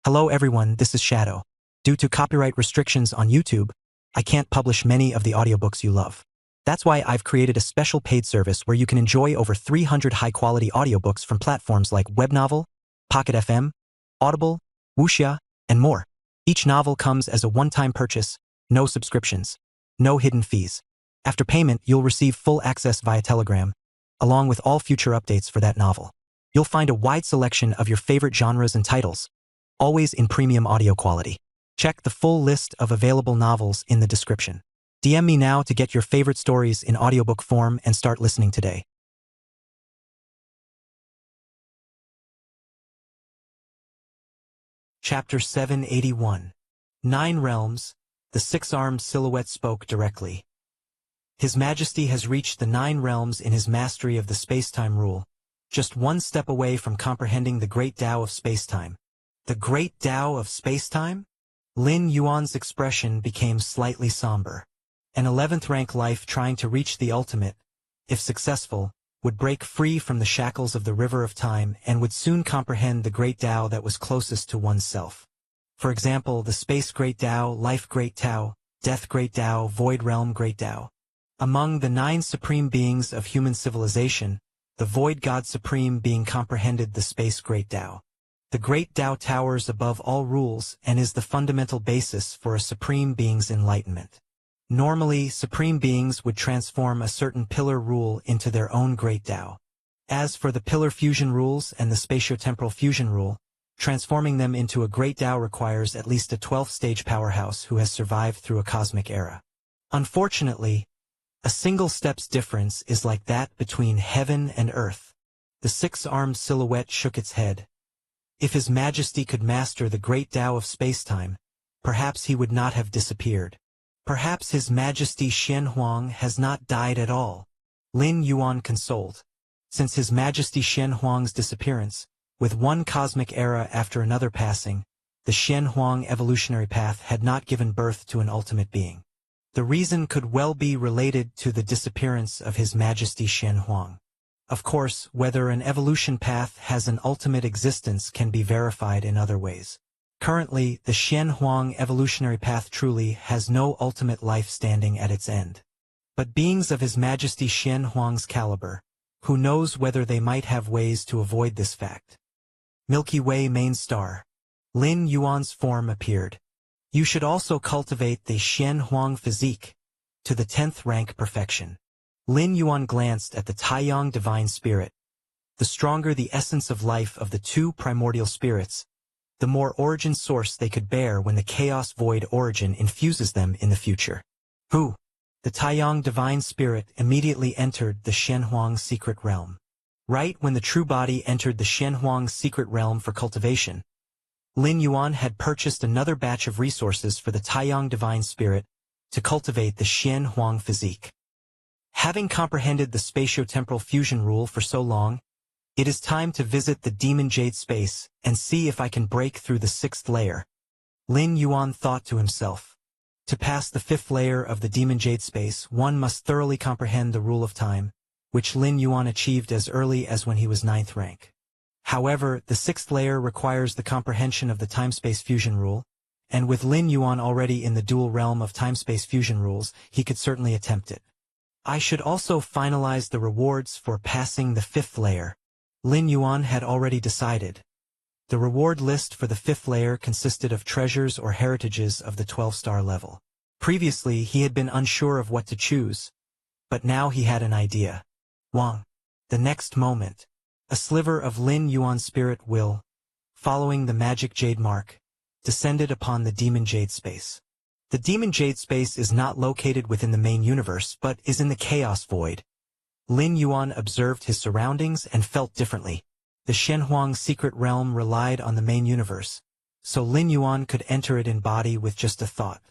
Hello everyone, this is Shadow. Due to copyright restrictions on YouTube, I can't publish many of the audiobooks you love. That's why I've created a special paid service where you can enjoy over 300 high-quality audiobooks from platforms like Webnovel, Pocket FM, Audible, Wuxia, and more. Each novel comes as a one-time purchase, no subscriptions, no hidden fees. After payment, you'll receive full access via Telegram, along with all future updates for that novel. You'll find a wide selection of your favorite genres and titles, always in premium audio quality. Check the full list of available novels in the description. DM me now to get your favorite stories in audiobook form and start listening today. Chapter 781. 9 Realms. The six-armed silhouette spoke directly. His Majesty has reached the 9 realms in his mastery of the space-time rule, just one step away from comprehending the great Tao of space-time. The great Tao of space-time? Lin Yuan's expression became slightly somber. An 11th rank life trying to reach the ultimate, if successful, would break free from the shackles of the river of time and would soon comprehend the great Tao that was closest to oneself. For example, the space great Tao, life great Tao, death great Tao, void realm great Tao. Among the 9 supreme beings of human civilization, the void God supreme being comprehended the space great Tao. The great Tao towers above all rules and is the fundamental basis for a supreme being's enlightenment. Normally, supreme beings would transform a certain pillar rule into their own great Tao. As for the pillar fusion rules and the spatiotemporal fusion rule, transforming them into a great Tao requires at least a 12th stage powerhouse who has survived through a cosmic era. Unfortunately, a single step's difference is like that between heaven and earth. The six-armed silhouette shook its head. If His Majesty could master the great Tao of space-time, perhaps he would not have disappeared. Perhaps His Majesty Xian Huang has not died at all. Lin Yuan consoled. Since His Majesty Xian Huang's disappearance, with one cosmic era after another passing, the Xian Huang evolutionary path had not given birth to an ultimate being. The reason could well be related to the disappearance of His Majesty Xian Huang. Of course, whether an evolution path has an ultimate existence can be verified in other ways. Currently, the Xian Huang evolutionary path truly has no ultimate life standing at its end. But beings of His Majesty Xian Huang's caliber, who knows whether they might have ways to avoid this fact. Milky Way main star. Lin Yuan's form appeared. You should also cultivate the Xian Huang physique to the 10th rank perfection. Lin Yuan glanced at the Taiyang divine spirit. The stronger the essence of life of the 2 primordial spirits, the more origin source they could bear when the chaos void origin infuses them in the future. Who? The Taiyang divine spirit immediately entered the Xian Huang secret realm. Right when the true body entered the Xian Huang secret realm for cultivation, Lin Yuan had purchased another batch of resources for the Taiyang divine spirit to cultivate the Xian Huang physique. Having comprehended the spatiotemporal fusion rule for so long, it is time to visit the demon jade space and see if I can break through the 6th layer. Lin Yuan thought to himself. To pass the 5th layer of the demon jade space, one must thoroughly comprehend the rule of time, which Lin Yuan achieved as early as when he was 9th rank. However, the 6th layer requires the comprehension of the time-space fusion rule, and with Lin Yuan already in the dual realm of time-space fusion rules, he could certainly attempt it. I should also finalize the rewards for passing the 5th layer. Lin Yuan had already decided. The reward list for the 5th layer consisted of treasures or heritages of the 12-star level. Previously, he had been unsure of what to choose, but now he had an idea. Wang. The next moment, a sliver of Lin Yuan's spirit will, following the magic jade mark, descended upon the demon jade space. The demon jade space is not located within the main universe, but is in the chaos void. Lin Yuan observed his surroundings and felt differently. The Xian Huang secret realm relied on the main universe, so Lin Yuan could enter it in body with just a thought.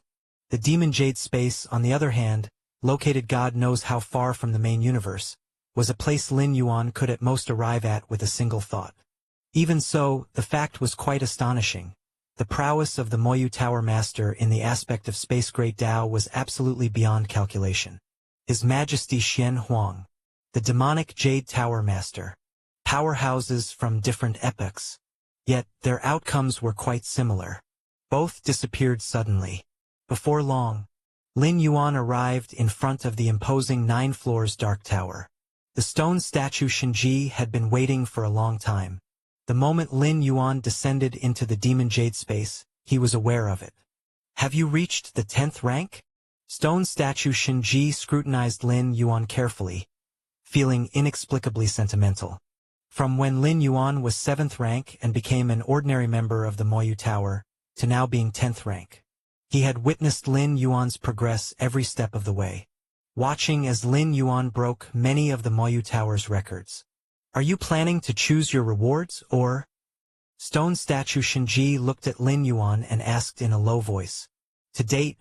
The demon jade space, on the other hand, located God knows how far from the main universe, was a place Lin Yuan could at most arrive at with a single thought. Even so, the fact was quite astonishing. The prowess of the Moyu Tower Master in the aspect of Space Great Tao was absolutely beyond calculation. His Majesty Xian Huang, the demonic Jade Tower Master. Powerhouses from different epochs. Yet, their outcomes were quite similar. Both disappeared suddenly. Before long, Lin Yuan arrived in front of the imposing 9 floors dark tower. The stone statue Shinji had been waiting for a long time. The moment Lin Yuan descended into the demon jade space, he was aware of it. Have you reached the 10th rank? Stone statue Shinji scrutinized Lin Yuan carefully, feeling inexplicably sentimental. From when Lin Yuan was 7th rank and became an ordinary member of the Moyu Tower, to now being 10th rank. He had witnessed Lin Yuan's progress every step of the way, watching as Lin Yuan broke many of the Moyu Tower's records. Are you planning to choose your rewards, or? Stone statue Shinji looked at Lin Yuan and asked in a low voice. To date,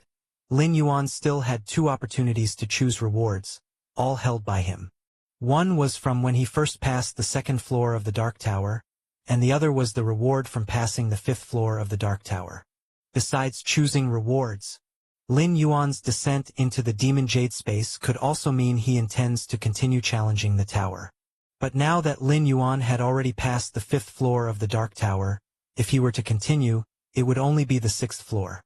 Lin Yuan still had 2 opportunities to choose rewards, all held by him. One was from when he first passed the 2nd floor of the Dark Tower, and the other was the reward from passing the 5th floor of the Dark Tower. Besides choosing rewards, Lin Yuan's descent into the Demon Jade space could also mean he intends to continue challenging the tower. But now that Lin Yuan had already passed the 5th floor of the Dark Tower, if he were to continue, it would only be the 6th floor.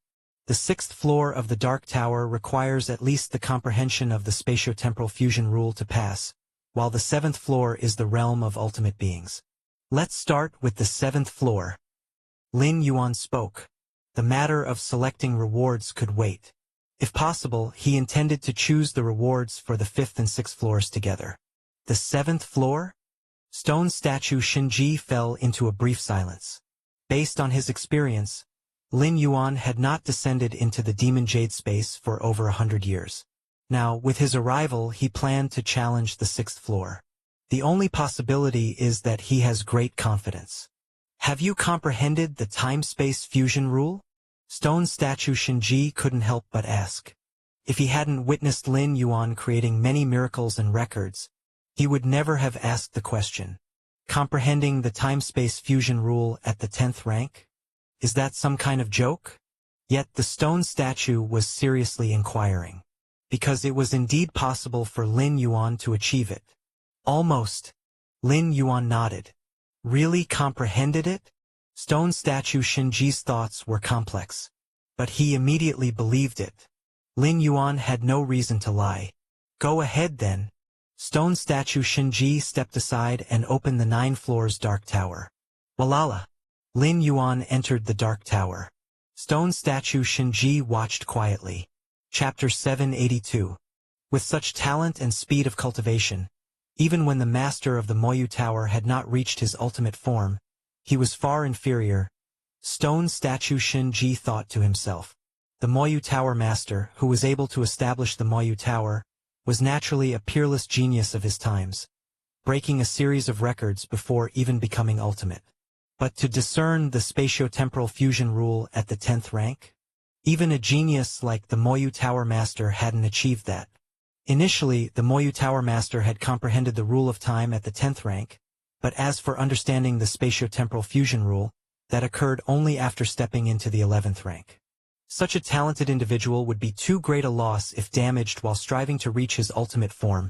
The 6th floor of the Dark Tower requires at least the comprehension of the spatio-temporal fusion rule to pass, while the 7th floor is the realm of ultimate beings. Let's start with the 7th floor. Lin Yuan spoke. The matter of selecting rewards could wait. If possible, he intended to choose the rewards for the 5th and 6th floors together. The 7th floor? Stone statue Shinji fell into a brief silence. Based on his experience, Lin Yuan had not descended into the Demon Jade space for over 100 years. Now, with his arrival, he planned to challenge the 6th floor. The only possibility is that he has great confidence. Have you comprehended the time-space fusion rule? Stone statue Shinji couldn't help but ask. If he hadn't witnessed Lin Yuan creating many miracles and records, he would never have asked the question. Comprehending the time-space fusion rule at the 10th rank? Is that some kind of joke? Yet the stone statue was seriously inquiring. Because it was indeed possible for Lin Yuan to achieve it. Almost. Lin Yuan nodded. Really comprehended it? Stone statue Shinji's thoughts were complex. But he immediately believed it. Lin Yuan had no reason to lie. Go ahead then. Stone statue Shinji stepped aside and opened the 9 floors Dark Tower. Walala. Lin Yuan entered the Dark Tower. Stone statue Shinji watched quietly. Chapter 782. With such talent and speed of cultivation, even when the master of the Moyu Tower had not reached his ultimate form, he was far inferior. Stone statue Shinji thought to himself. The Moyu Tower master, who was able to establish the Moyu Tower, was naturally a peerless genius of his times, breaking a series of records before even becoming ultimate. But to discern the spatio-temporal fusion rule at the 10th rank? Even a genius like the Moyu Tower Master hadn't achieved that. Initially, the Moyu Tower Master had comprehended the rule of time at the 10th rank, but as for understanding the spatio-temporal fusion rule, that occurred only after stepping into the 11th rank. Such a talented individual would be too great a loss if damaged while striving to reach his ultimate form.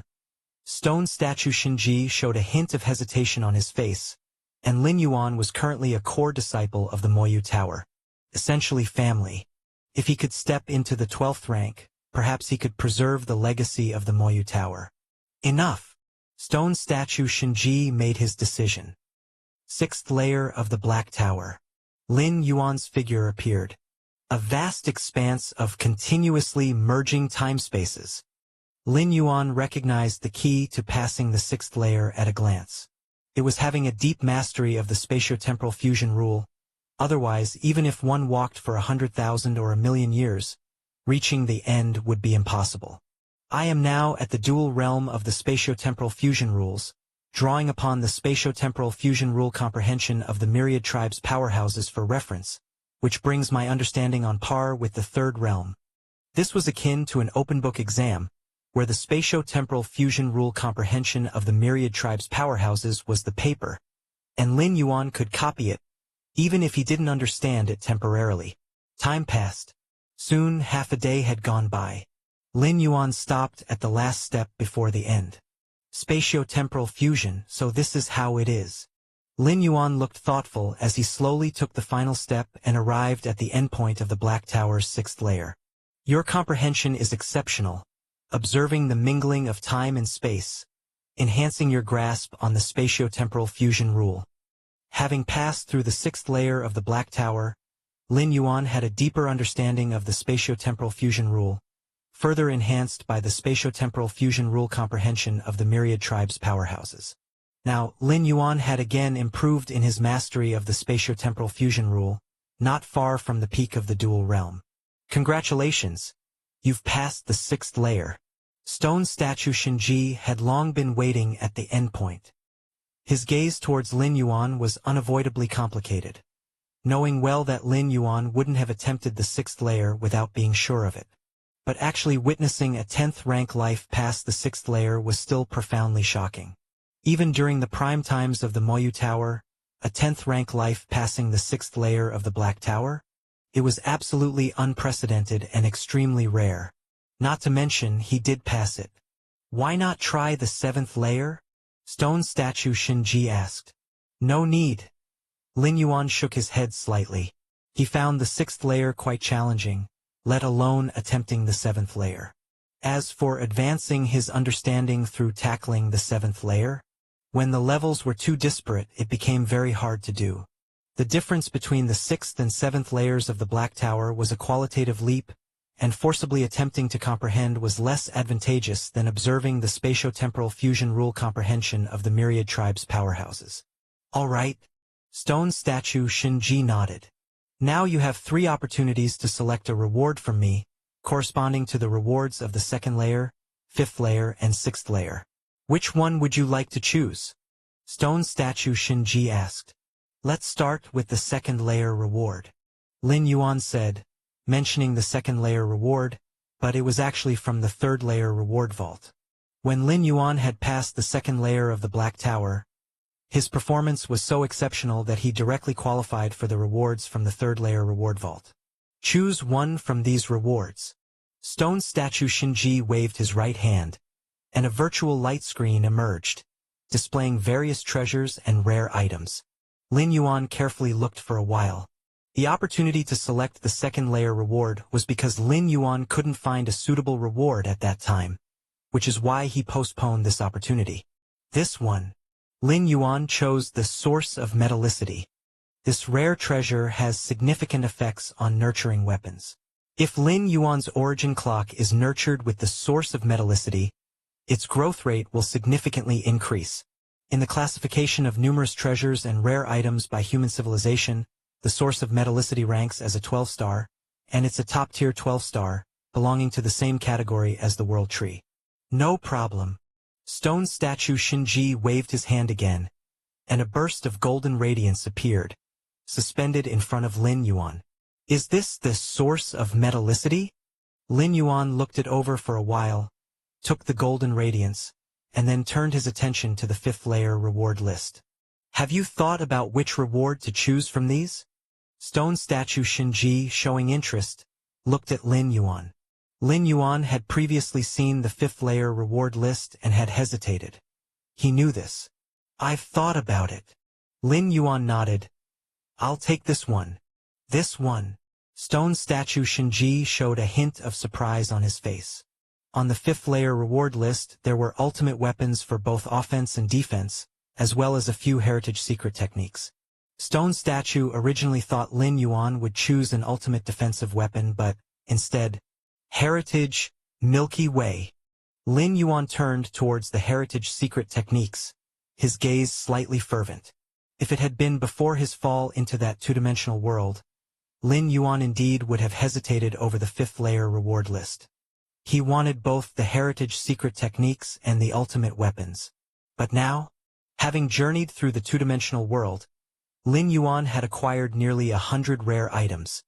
Stone statue Shinji showed a hint of hesitation on his face, and Lin Yuan was currently a core disciple of the Moyu Tower, essentially family. If he could step into the 12th rank, perhaps he could preserve the legacy of the Moyu Tower. Enough! Stone statue Shinji made his decision. 6th layer of the Black Tower. Lin Yuan's figure appeared. A vast expanse of continuously merging time spaces. Lin Yuan recognized the key to passing the 6th layer at a glance. It was having a deep mastery of the spatio-temporal fusion rule. Otherwise, even if one walked for 100,000 or 1,000,000 years, reaching the end would be impossible. I am now at the dual realm of the spatio-temporal fusion rules, drawing upon the spatio-temporal fusion rule comprehension of the myriad tribes' powerhouses for reference, which brings my understanding on par with the 3rd realm. This was akin to an open-book exam, where the spatio-temporal fusion rule comprehension of the myriad tribes' powerhouses was the paper, and Lin Yuan could copy it, even if he didn't understand it temporarily. Time passed. Soon half a day had gone by. Lin Yuan stopped at the last step before the end. Spatio-temporal fusion, so this is how it is. Lin Yuan looked thoughtful as he slowly took the final step and arrived at the endpoint of the Black Tower's 6th layer. Your comprehension is exceptional, observing the mingling of time and space, enhancing your grasp on the spatiotemporal fusion rule. Having passed through the 6th layer of the Black Tower, Lin Yuan had a deeper understanding of the spatiotemporal fusion rule, further enhanced by the spatiotemporal fusion rule comprehension of the myriad tribes powerhouses. Now, Lin Yuan had again improved in his mastery of the spatiotemporal fusion rule, not far from the peak of the dual realm. Congratulations! You've passed the 6th layer. Stone statue Shinji had long been waiting at the endpoint. His gaze towards Lin Yuan was unavoidably complicated, knowing well that Lin Yuan wouldn't have attempted the 6th layer without being sure of it. But actually witnessing a 10th rank life pass the 6th layer was still profoundly shocking. Even during the prime times of the Moyu Tower, a 10th rank life passing the 6th layer of the Black Tower? It was absolutely unprecedented and extremely rare. Not to mention he did pass it. Why not try the 7th layer? Stone statue Shinji asked. No need. Lin Yuan shook his head slightly. He found the 6th layer quite challenging, let alone attempting the 7th layer. As for advancing his understanding through tackling the 7th layer, when the levels were too disparate, it became very hard to do. The difference between the 6th and 7th layers of the Black Tower was a qualitative leap, and forcibly attempting to comprehend was less advantageous than observing the spatiotemporal fusion rule comprehension of the myriad tribes powerhouses. All right. Stone statue Shinji nodded. Now you have 3 opportunities to select a reward from me, corresponding to the rewards of the 2nd layer, 5th layer, and 6th layer. Which one would you like to choose? Stone statue Shinji asked. Let's start with the 2nd layer reward. Lin Yuan said, mentioning the 2nd layer reward, but it was actually from the 3rd layer reward vault. When Lin Yuan had passed the 2nd layer of the Black Tower, his performance was so exceptional that he directly qualified for the rewards from the 3rd layer reward vault. Choose one from these rewards. Stone statue Shinji waved his right hand, and a virtual light screen emerged, displaying various treasures and rare items. Lin Yuan carefully looked for a while. The opportunity to select the 2nd layer reward was because Lin Yuan couldn't find a suitable reward at that time, which is why he postponed this opportunity. This one. Lin Yuan chose the Source of Metallicity. This rare treasure has significant effects on nurturing weapons. If Lin Yuan's origin clock is nurtured with the Source of Metallicity, its growth rate will significantly increase. In the classification of numerous treasures and rare items by human civilization, the Source of Metallicity ranks as a 12-star, and it's a top-tier 12-star, belonging to the same category as the World Tree. No problem. Stone statue Shinji waved his hand again, and a burst of golden radiance appeared, suspended in front of Lin Yuan. Is this the Source of Metallicity? Lin Yuan looked it over for a while, took the golden radiance, and then turned his attention to the 5th layer reward list. Have you thought about which reward to choose from these? Stone statue Shinji, showing interest, looked at Lin Yuan. Lin Yuan had previously seen the 5th layer reward list and had hesitated. He knew this. I've thought about it. Lin Yuan nodded. I'll take this one. This one. Stone statue Shinji showed a hint of surprise on his face. On the 5th layer reward list, there were ultimate weapons for both offense and defense, as well as a few heritage secret techniques. Stone statue originally thought Lin Yuan would choose an ultimate defensive weapon, but, instead, Heritage, Milky Way. Lin Yuan turned towards the heritage secret techniques, his gaze slightly fervent. If it had been before his fall into that two-dimensional world, Lin Yuan indeed would have hesitated over the 5th layer reward list. He wanted both the heritage secret techniques and the ultimate weapons. But now, having journeyed through the two-dimensional world, Lin Yuan had acquired nearly 100 rare items,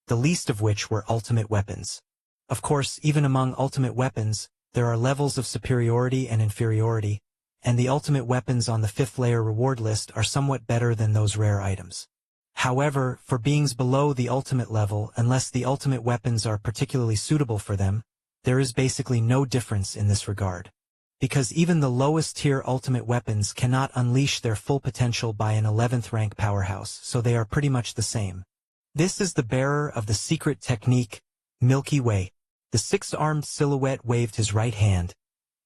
the least of which were ultimate weapons. Of course, even among ultimate weapons, there are levels of superiority and inferiority, and the ultimate weapons on the 5th layer reward list are somewhat better than those rare items. However, for beings below the ultimate level, unless the ultimate weapons are particularly suitable for them, there is basically no difference in this regard. because even the lowest tier ultimate weapons cannot unleash their full potential by an 11th rank powerhouse, so they are pretty much the same. This is the bearer of the secret technique, Milky Way. The six-armed silhouette waved his right hand,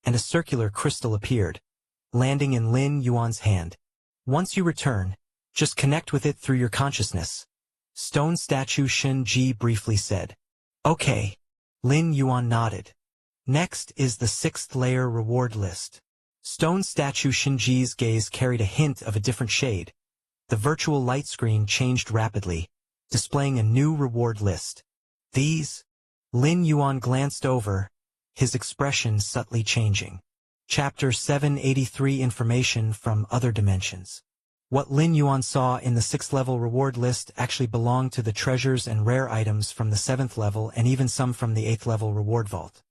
and a circular crystal appeared, landing in Lin Yuan's hand. Once you return, just connect with it through your consciousness. Stone statue Shen Ji briefly said. Okay. Lin Yuan nodded. Next is the 6th layer reward list. Stone statue Shinji's gaze carried a hint of a different shade. The virtual light screen changed rapidly, displaying a new reward list. These? Lin Yuan glanced over, his expression subtly changing. Chapter 783 Information from Other Dimensions. What Lin Yuan saw in the 6th level reward list actually belonged to the treasures and rare items from the 7th level and even some from the 8th level reward vault.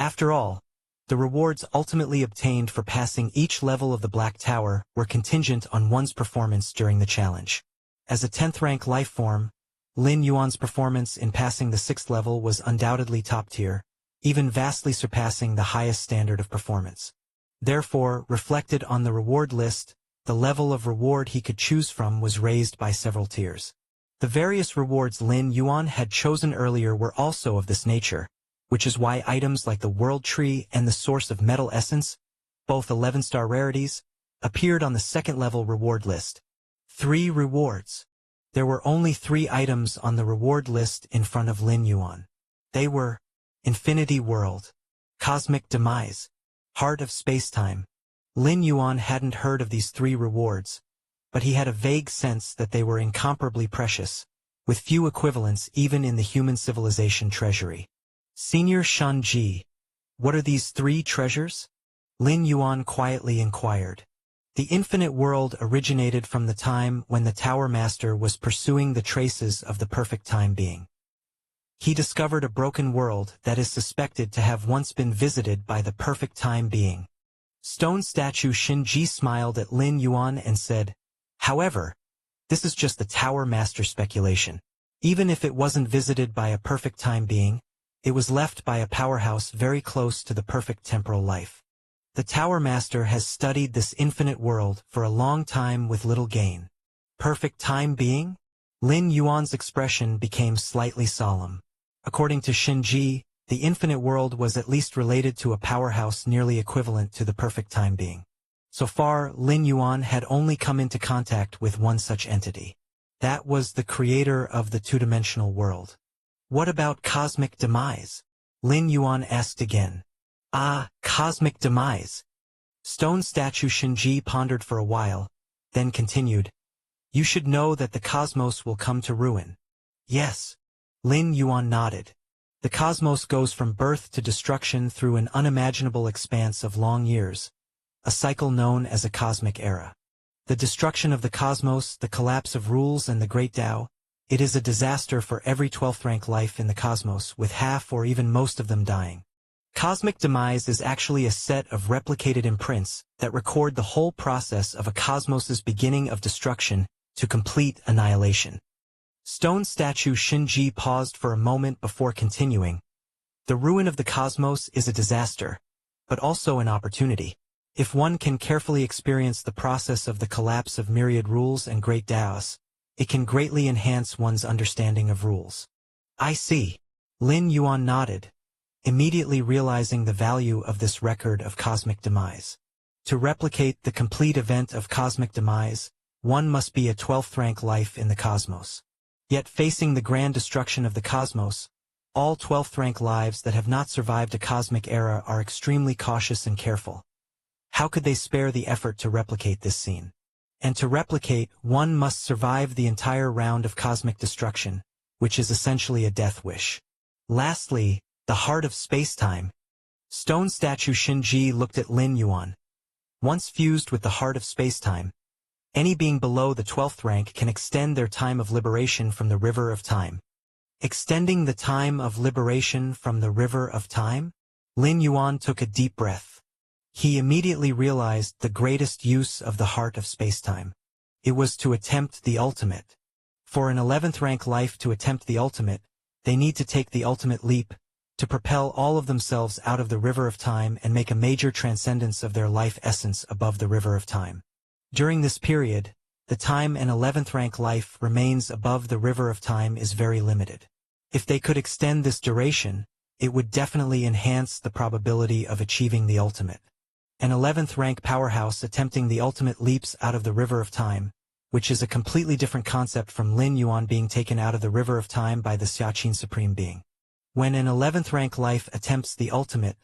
After all, the rewards ultimately obtained for passing each level of the Black Tower were contingent on one's performance during the challenge. As a 10th rank life form, Lin Yuan's performance in passing the 6th level was undoubtedly top tier, even vastly surpassing the highest standard of performance. Therefore, reflected on the reward list, the level of reward he could choose from was raised by several tiers. The various rewards Lin Yuan had chosen earlier were also of this nature, which is why items like the World Tree and the Source of Metal Essence, both 11-star rarities, appeared on the 2nd level reward list. 3 rewards. There were only 3 items on the reward list in front of Lin Yuan. They were Infinity World, Cosmic Demise, Heart of Spacetime. Lin Yuan hadn't heard of these 3 rewards, but he had a vague sense that they were incomparably precious, with few equivalents even in the human civilization treasury. Senior Shan Ji, what are these 3 treasures? Lin Yuan quietly inquired. The infinite world originated from the time when the Tower Master was pursuing the traces of the perfect time being. He discovered a broken world that is suspected to have once been visited by the perfect time being. Stone statue Shinji smiled at Lin Yuan and said, however, this is just the Tower Master speculation. Even if it wasn't visited by a perfect time being, it was left by a powerhouse very close to the perfect temporal life. The Tower Master has studied this infinite world for a long time with little gain. Perfect time being? Lin Yuan's expression became slightly solemn. According to Shinji, the infinite world was at least related to a powerhouse nearly equivalent to the perfect time being. So far, Lin Yuan had only come into contact with one such entity. That was the creator of the two-dimensional world. What about Cosmic Demise? Lin Yuan asked again. Ah, Cosmic Demise. Stone statue Shinji pondered for a while, then continued. You should know that the cosmos will come to ruin. Yes. Lin Yuan nodded. The cosmos goes from birth to destruction through an unimaginable expanse of long years, a cycle known as a cosmic era. The destruction of the cosmos, the collapse of rules and the great Tao, it is a disaster for every 12th rank life in the cosmos, with half or even most of them dying. Cosmic Demise is actually a set of replicated imprints that record the whole process of a cosmos's beginning of destruction to complete annihilation. Stone statue Shinji paused for a moment before continuing. The ruin of the cosmos is a disaster, but also an opportunity. If one can carefully experience the process of the collapse of myriad rules and great Taos, it can greatly enhance one's understanding of rules. I see. Lin Yuan nodded, immediately realizing the value of this record of cosmic demise. To replicate the complete event of cosmic demise, one must be a 12th rank life in the cosmos. Yet facing the grand destruction of the cosmos, all 12th rank lives that have not survived a cosmic era are extremely cautious and careful. How could they spare the effort to replicate this scene? And to replicate, one must survive the entire round of cosmic destruction, which is essentially a death wish. Lastly, the heart of spacetime. Stone statue Shinji looked at Lin Yuan. Once fused with the heart of spacetime, any being below the 12th rank can extend their time of liberation from the river of time. Extending the time of liberation from the river of time? Lin Yuan took a deep breath. He immediately realized the greatest use of the heart of spacetime. It was to attempt the ultimate. For an 11th rank life to attempt the ultimate, they need to take the ultimate leap, to propel all of themselves out of the river of time and make a major transcendence of their life essence above the river of time. During this period, the time and 11th rank life remains above the river of time is very limited. If they could extend this duration, it would definitely enhance the probability of achieving the ultimate. An 11th rank powerhouse attempting the ultimate leaps out of the river of time, which is a completely different concept from Lin Yuan being taken out of the river of time by the Xiaqin Supreme Being. When an 11th rank life attempts the ultimate,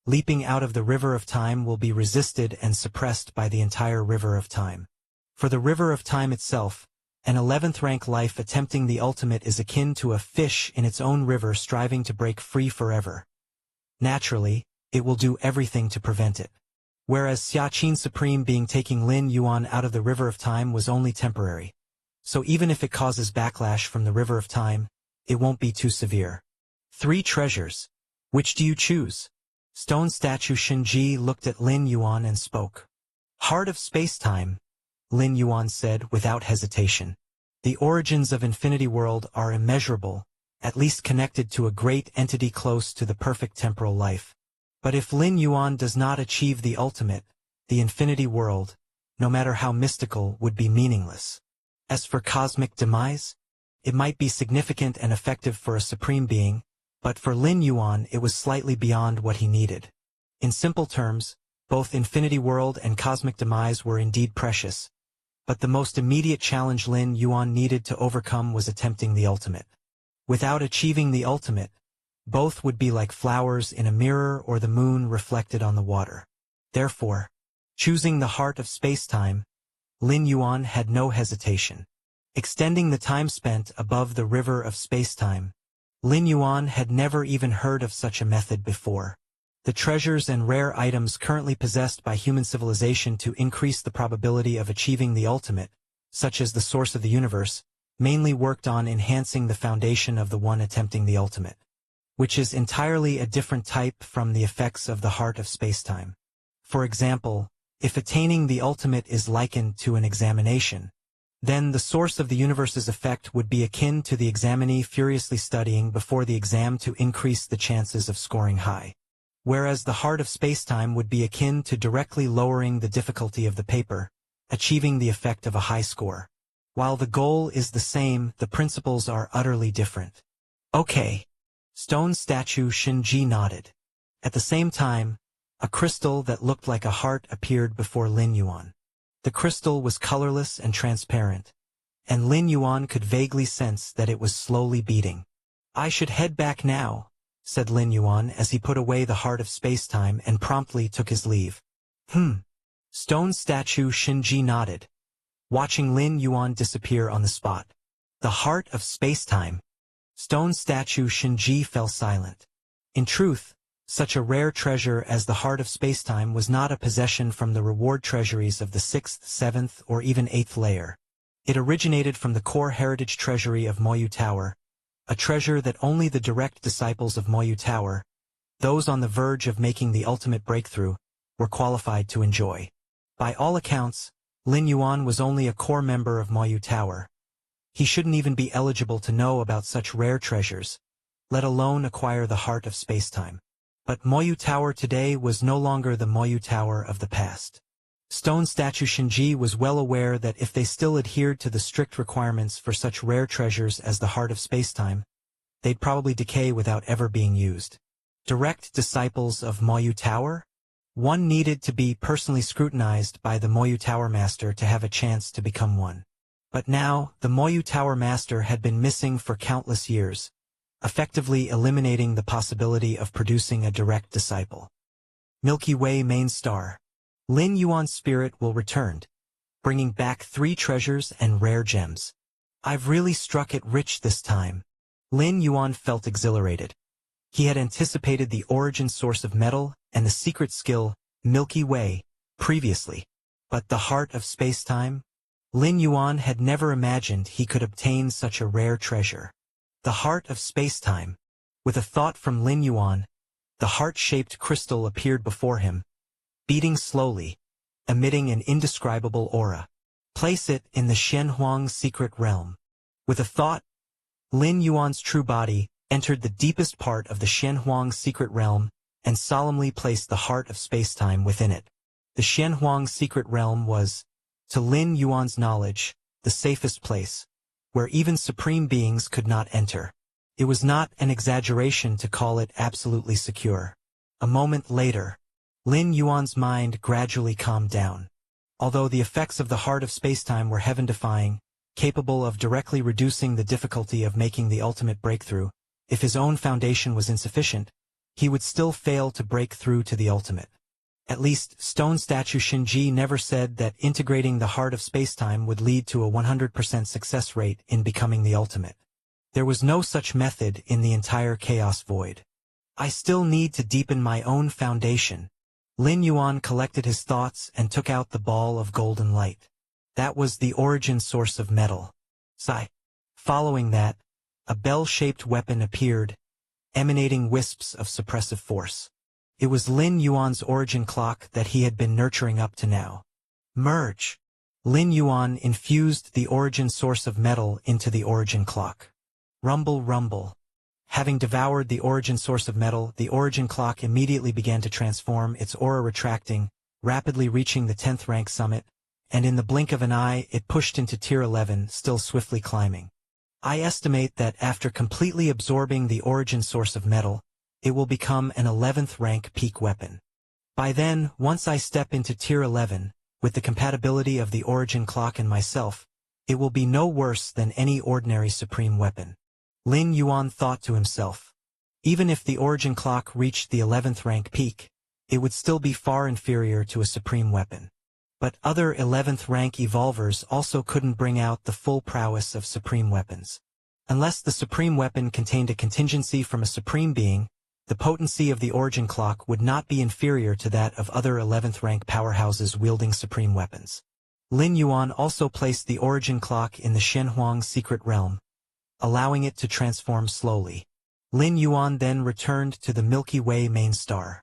leaping out of the river of time will be resisted and suppressed by the entire river of time. For the river of time itself, an 11th rank life attempting the ultimate is akin to a fish in its own river striving to break free forever. Naturally, it will do everything to prevent it. Whereas Xiaqin Supreme Being taking Lin Yuan out of the river of time was only temporary. So even if it causes backlash from the river of time, it won't be too severe. 3 treasures. Which do you choose? Stone statue Shinji looked at Lin Yuan and spoke. Heart of space-time, Lin Yuan said without hesitation. The origins of Infinity World are immeasurable, at least connected to a great entity close to the perfect temporal life. But if Lin Yuan does not achieve the ultimate, the Infinity World, no matter how mystical, would be meaningless. As for cosmic demise, it might be significant and effective for a supreme being, but for Lin Yuan it was slightly beyond what he needed. In simple terms, both Infinity World and cosmic demise were indeed precious, but the most immediate challenge Lin Yuan needed to overcome was attempting the ultimate. Without achieving the ultimate, both would be like flowers in a mirror or the moon reflected on the water. Therefore, choosing the heart of space-time, Lin Yuan had no hesitation. Extending the time spent above the river of space-time, Lin Yuan had never even heard of such a method before. The treasures and rare items currently possessed by human civilization to increase the probability of achieving the ultimate, such as the source of the universe, mainly worked on enhancing the foundation of the one attempting the ultimate, which is entirely a different type from the effects of the heart of spacetime. For example, if attaining the ultimate is likened to an examination, then the source of the universe's effect would be akin to the examinee furiously studying before the exam to increase the chances of scoring high. Whereas the heart of spacetime would be akin to directly lowering the difficulty of the paper, achieving the effect of a high score. While the goal is the same, the principles are utterly different. Okay. Stone statue Shinji nodded. At the same time, a crystal that looked like a heart appeared before Lin Yuan. The crystal was colorless and transparent, and Lin Yuan could vaguely sense that it was slowly beating. I should head back now, said Lin Yuan as he put away the heart of spacetime and promptly took his leave. Stone statue Shinji nodded, watching Lin Yuan disappear on the spot. The heart of spacetime. Stone statue Shinji fell silent. In truth, such a rare treasure as the heart of spacetime was not a possession from the reward treasuries of the 6th, 7th, or even 8th layer. It originated from the core heritage treasury of Moyu Tower, a treasure that only the direct disciples of Moyu Tower, those on the verge of making the ultimate breakthrough, were qualified to enjoy. By all accounts, Lin Yuan was only a core member of Moyu Tower. He shouldn't even be eligible to know about such rare treasures, let alone acquire the heart of spacetime. But Moyu Tower today was no longer the Moyu Tower of the past. Stone statue Shinji was well aware that if they still adhered to the strict requirements for such rare treasures as the heart of spacetime, they'd probably decay without ever being used. Direct disciples of Moyu Tower? One needed to be personally scrutinized by the Moyu Tower Master to have a chance to become one. But now, the Moyu Tower Master had been missing for countless years, effectively eliminating the possibility of producing a direct disciple. Milky Way main star. Lin Yuan's spirit will return, bringing back 3 treasures and rare gems. I've really struck it rich this time. Lin Yuan felt exhilarated. He had anticipated the origin source of metal and the secret skill, Milky Way, previously. But the heart of spacetime? Lin Yuan had never imagined he could obtain such a rare treasure. The heart of spacetime. With a thought from Lin Yuan, the heart-shaped crystal appeared before him, beating slowly, emitting an indescribable aura. Place it in the Shenhuang secret realm. With a thought, Lin Yuan's true body, entered the deepest part of the Xianhuang secret realm, and solemnly placed the heart of spacetime within it. The Xianhuang secret realm was, to Lin Yuan's knowledge, the safest place, where even supreme beings could not enter. It was not an exaggeration to call it absolutely secure. A moment later, Lin Yuan's mind gradually calmed down. Although the effects of the heart of spacetime were heaven-defying, capable of directly reducing the difficulty of making the ultimate breakthrough, if his own foundation was insufficient, he would still fail to break through to the ultimate. At least, stone statue Shinji never said that integrating the heart of spacetime would lead to a 100% success rate in becoming the ultimate. There was no such method in the entire chaos void. I still need to deepen my own foundation. Lin Yuan collected his thoughts and took out the ball of golden light. That was the origin source of metal. Sigh. Following that, a bell-shaped weapon appeared, emanating wisps of suppressive force. It was Lin Yuan's origin clock that he had been nurturing up to now. Merge. Lin Yuan infused the origin source of metal into the origin clock. Rumble, rumble. Having devoured the origin source of metal, the origin clock immediately began to transform, its aura retracting, rapidly reaching the 10th rank summit, and in the blink of an eye it pushed into tier 11, still swiftly climbing. I estimate that after completely absorbing the origin source of metal, it will become an 11th rank peak weapon. By then, once I step into tier 11, with the compatibility of the origin clock and myself, it will be no worse than any ordinary supreme weapon. Lin Yuan thought to himself. Even if the origin clock reached the 11th rank peak, it would still be far inferior to a supreme weapon. But other 11th rank evolvers also couldn't bring out the full prowess of supreme weapons. Unless the supreme weapon contained a contingency from a supreme being, the potency of the origin clock would not be inferior to that of other 11th rank powerhouses wielding supreme weapons. Lin Yuan also placed the origin clock in the Xianhuang secret realm, allowing it to transform slowly. Lin Yuan then returned to the Milky Way main star.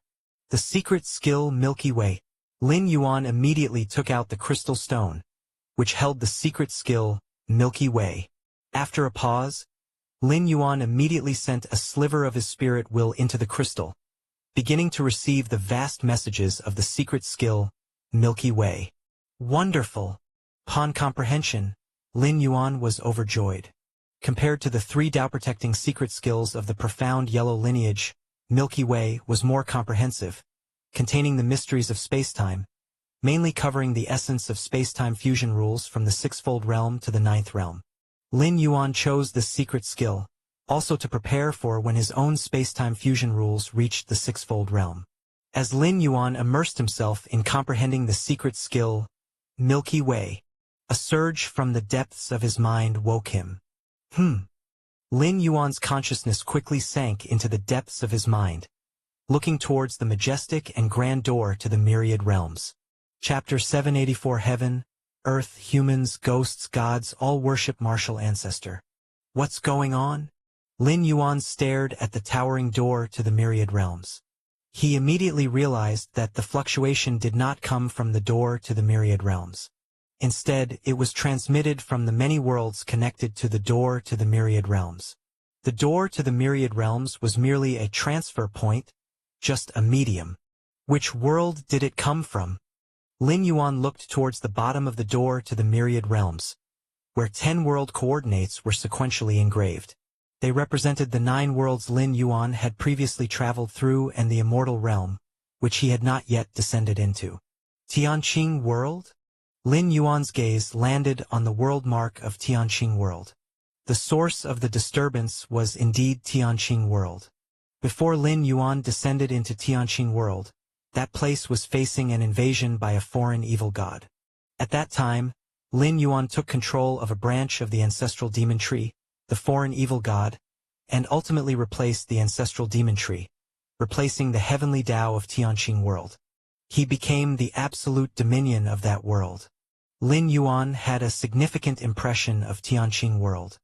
The secret skill Milky Way. Lin Yuan immediately took out the crystal stone, which held the secret skill Milky Way. After a pause, Lin Yuan immediately sent a sliver of his spirit will into the crystal, beginning to receive the vast messages of the secret skill Milky Way. Wonderful! Upon comprehension, Lin Yuan was overjoyed. Compared to the 3 Tao-protecting secret skills of the profound yellow lineage, Milky Way was more comprehensive, containing the mysteries of spacetime, mainly covering the essence of spacetime fusion rules from the 6-fold realm to the 9th realm. Lin Yuan chose this secret skill, also to prepare for when his own spacetime fusion rules reached the 6-fold realm. As Lin Yuan immersed himself in comprehending the secret skill Milky Way, a surge from the depths of his mind woke him. Lin Yuan's consciousness quickly sank into the depths of his mind, looking towards the majestic and grand door to the myriad realms. Chapter 784 Heaven, Earth, humans, ghosts, gods, all worship martial ancestor. What's going on? Lin Yuan stared at the towering door to the myriad realms. He immediately realized that the fluctuation did not come from the door to the myriad realms. Instead, it was transmitted from the many worlds connected to the door to the myriad realms. The door to the myriad realms was merely a transfer point, just a medium. Which world did it come from? Lin Yuan looked towards the bottom of the door to the myriad realms, where 10 world coordinates were sequentially engraved. They represented the 9 worlds Lin Yuan had previously traveled through and the immortal realm, which he had not yet descended into. Tianqing World? Lin Yuan's gaze landed on the world mark of Tianqing World. The source of the disturbance was indeed Tianqing World. Before Lin Yuan descended into Tianqing World, that place was facing an invasion by a foreign evil god. At that time, Lin Yuan took control of a branch of the ancestral demon tree, the foreign evil god, and ultimately replaced the ancestral demon tree, replacing the heavenly Tao of Tianqing World. He became the absolute dominion of that world. Lin Yuan had a significant impression of Tianqing World,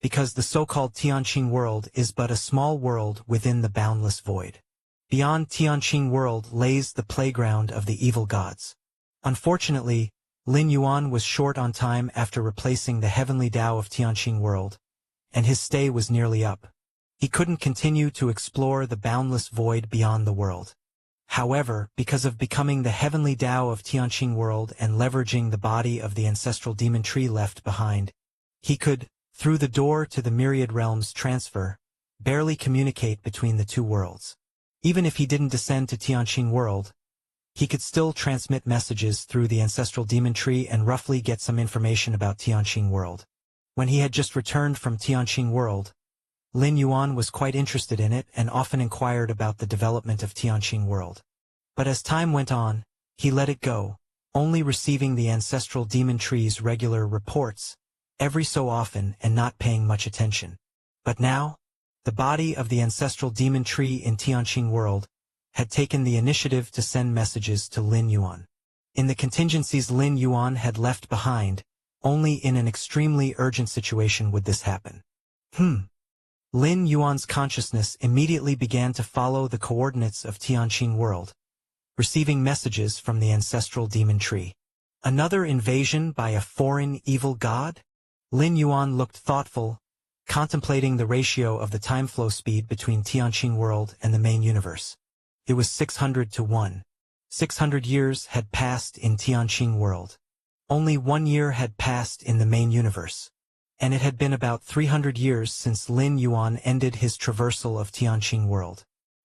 because the so-called Tianqing World is but a small world within the boundless void. Beyond Tianqing World lays the playground of the evil gods. Unfortunately, Lin Yuan was short on time after replacing the heavenly Tao of Tianqing World, and his stay was nearly up. He couldn't continue to explore the boundless void beyond the world. However, because of becoming the heavenly Tao of Tianqing world and leveraging the body of the ancestral demon tree left behind, he could, through the door to the myriad realms transfer, barely communicate between the two worlds. Even if he didn't descend to Tianqing world, he could still transmit messages through the ancestral demon tree and roughly get some information about Tianqing world. When he had just returned from Tianqing world, Lin Yuan was quite interested in it and often inquired about the development of Tianqing world. But as time went on, he let it go, only receiving the ancestral demon tree's regular reports, every so often and not paying much attention. But now, the body of the ancestral demon tree in Tianqing world had taken the initiative to send messages to Lin Yuan. In the contingencies Lin Yuan had left behind, only in an extremely urgent situation would this happen. Lin Yuan's consciousness immediately began to follow the coordinates of Tianqing world, receiving messages from the ancestral demon tree. Another invasion by a foreign evil god? Lin Yuan looked thoughtful, contemplating the ratio of the time flow speed between Tianqing world and the main universe. It was 600 to 1. 600 years had passed in Tianqing world. Only 1 year had passed in the main universe. And it had been about 300 years since Lin Yuan ended his traversal of Tianqing world.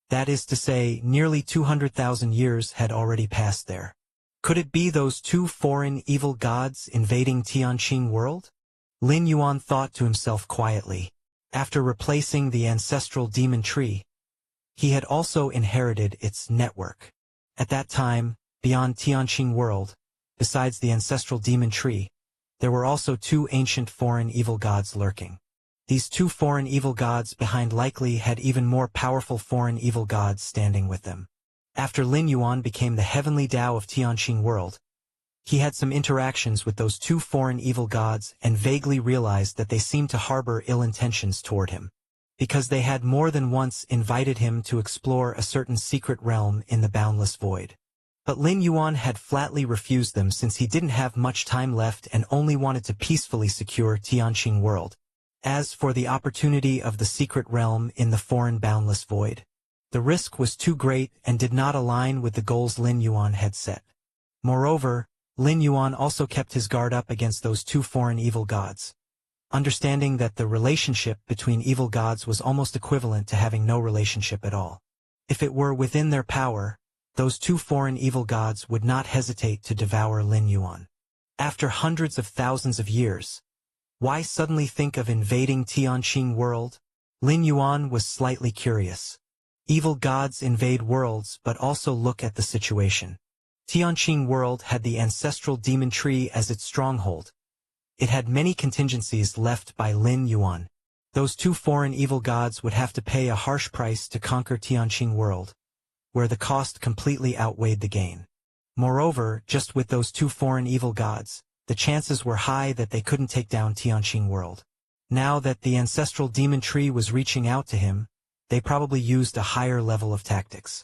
That is to say, nearly 200,000 years had already passed there. Could it be those two foreign evil gods invading Tianqing world? Lin Yuan thought to himself quietly. After replacing the ancestral demon tree, he had also inherited its network. At that time, beyond Tianqing world, besides the ancestral demon tree, there were also two ancient foreign evil gods lurking. These two foreign evil gods behind likely had even more powerful foreign evil gods standing with them. After Lin Yuan became the heavenly Tao of Tianqing world, he had some interactions with those two foreign evil gods and vaguely realized that they seemed to harbor ill intentions toward him, because they had more than once invited him to explore a certain secret realm in the boundless void. But Lin Yuan had flatly refused them since he didn't have much time left and only wanted to peacefully secure Tianqing world. As for the opportunity of the secret realm in the foreign boundless void, the risk was too great and did not align with the goals Lin Yuan had set. Moreover, Lin Yuan also kept his guard up against those two foreign evil gods, understanding that the relationship between evil gods was almost equivalent to having no relationship at all. If it were within their power, those two foreign evil gods would not hesitate to devour Lin Yuan. After hundreds of thousands of years, why suddenly think of invading Tianqing world? Lin Yuan was slightly curious. Evil gods invade worlds but also look at the situation. Tianqing world had the ancestral demon tree as its stronghold. It had many contingencies left by Lin Yuan. Those two foreign evil gods would have to pay a harsh price to conquer Tianqing world, where the cost completely outweighed the gain. Moreover, just with those two foreign evil gods, the chances were high that they couldn't take down Tianqing world. Now that the ancestral demon tree was reaching out to him, they probably used a higher level of tactics.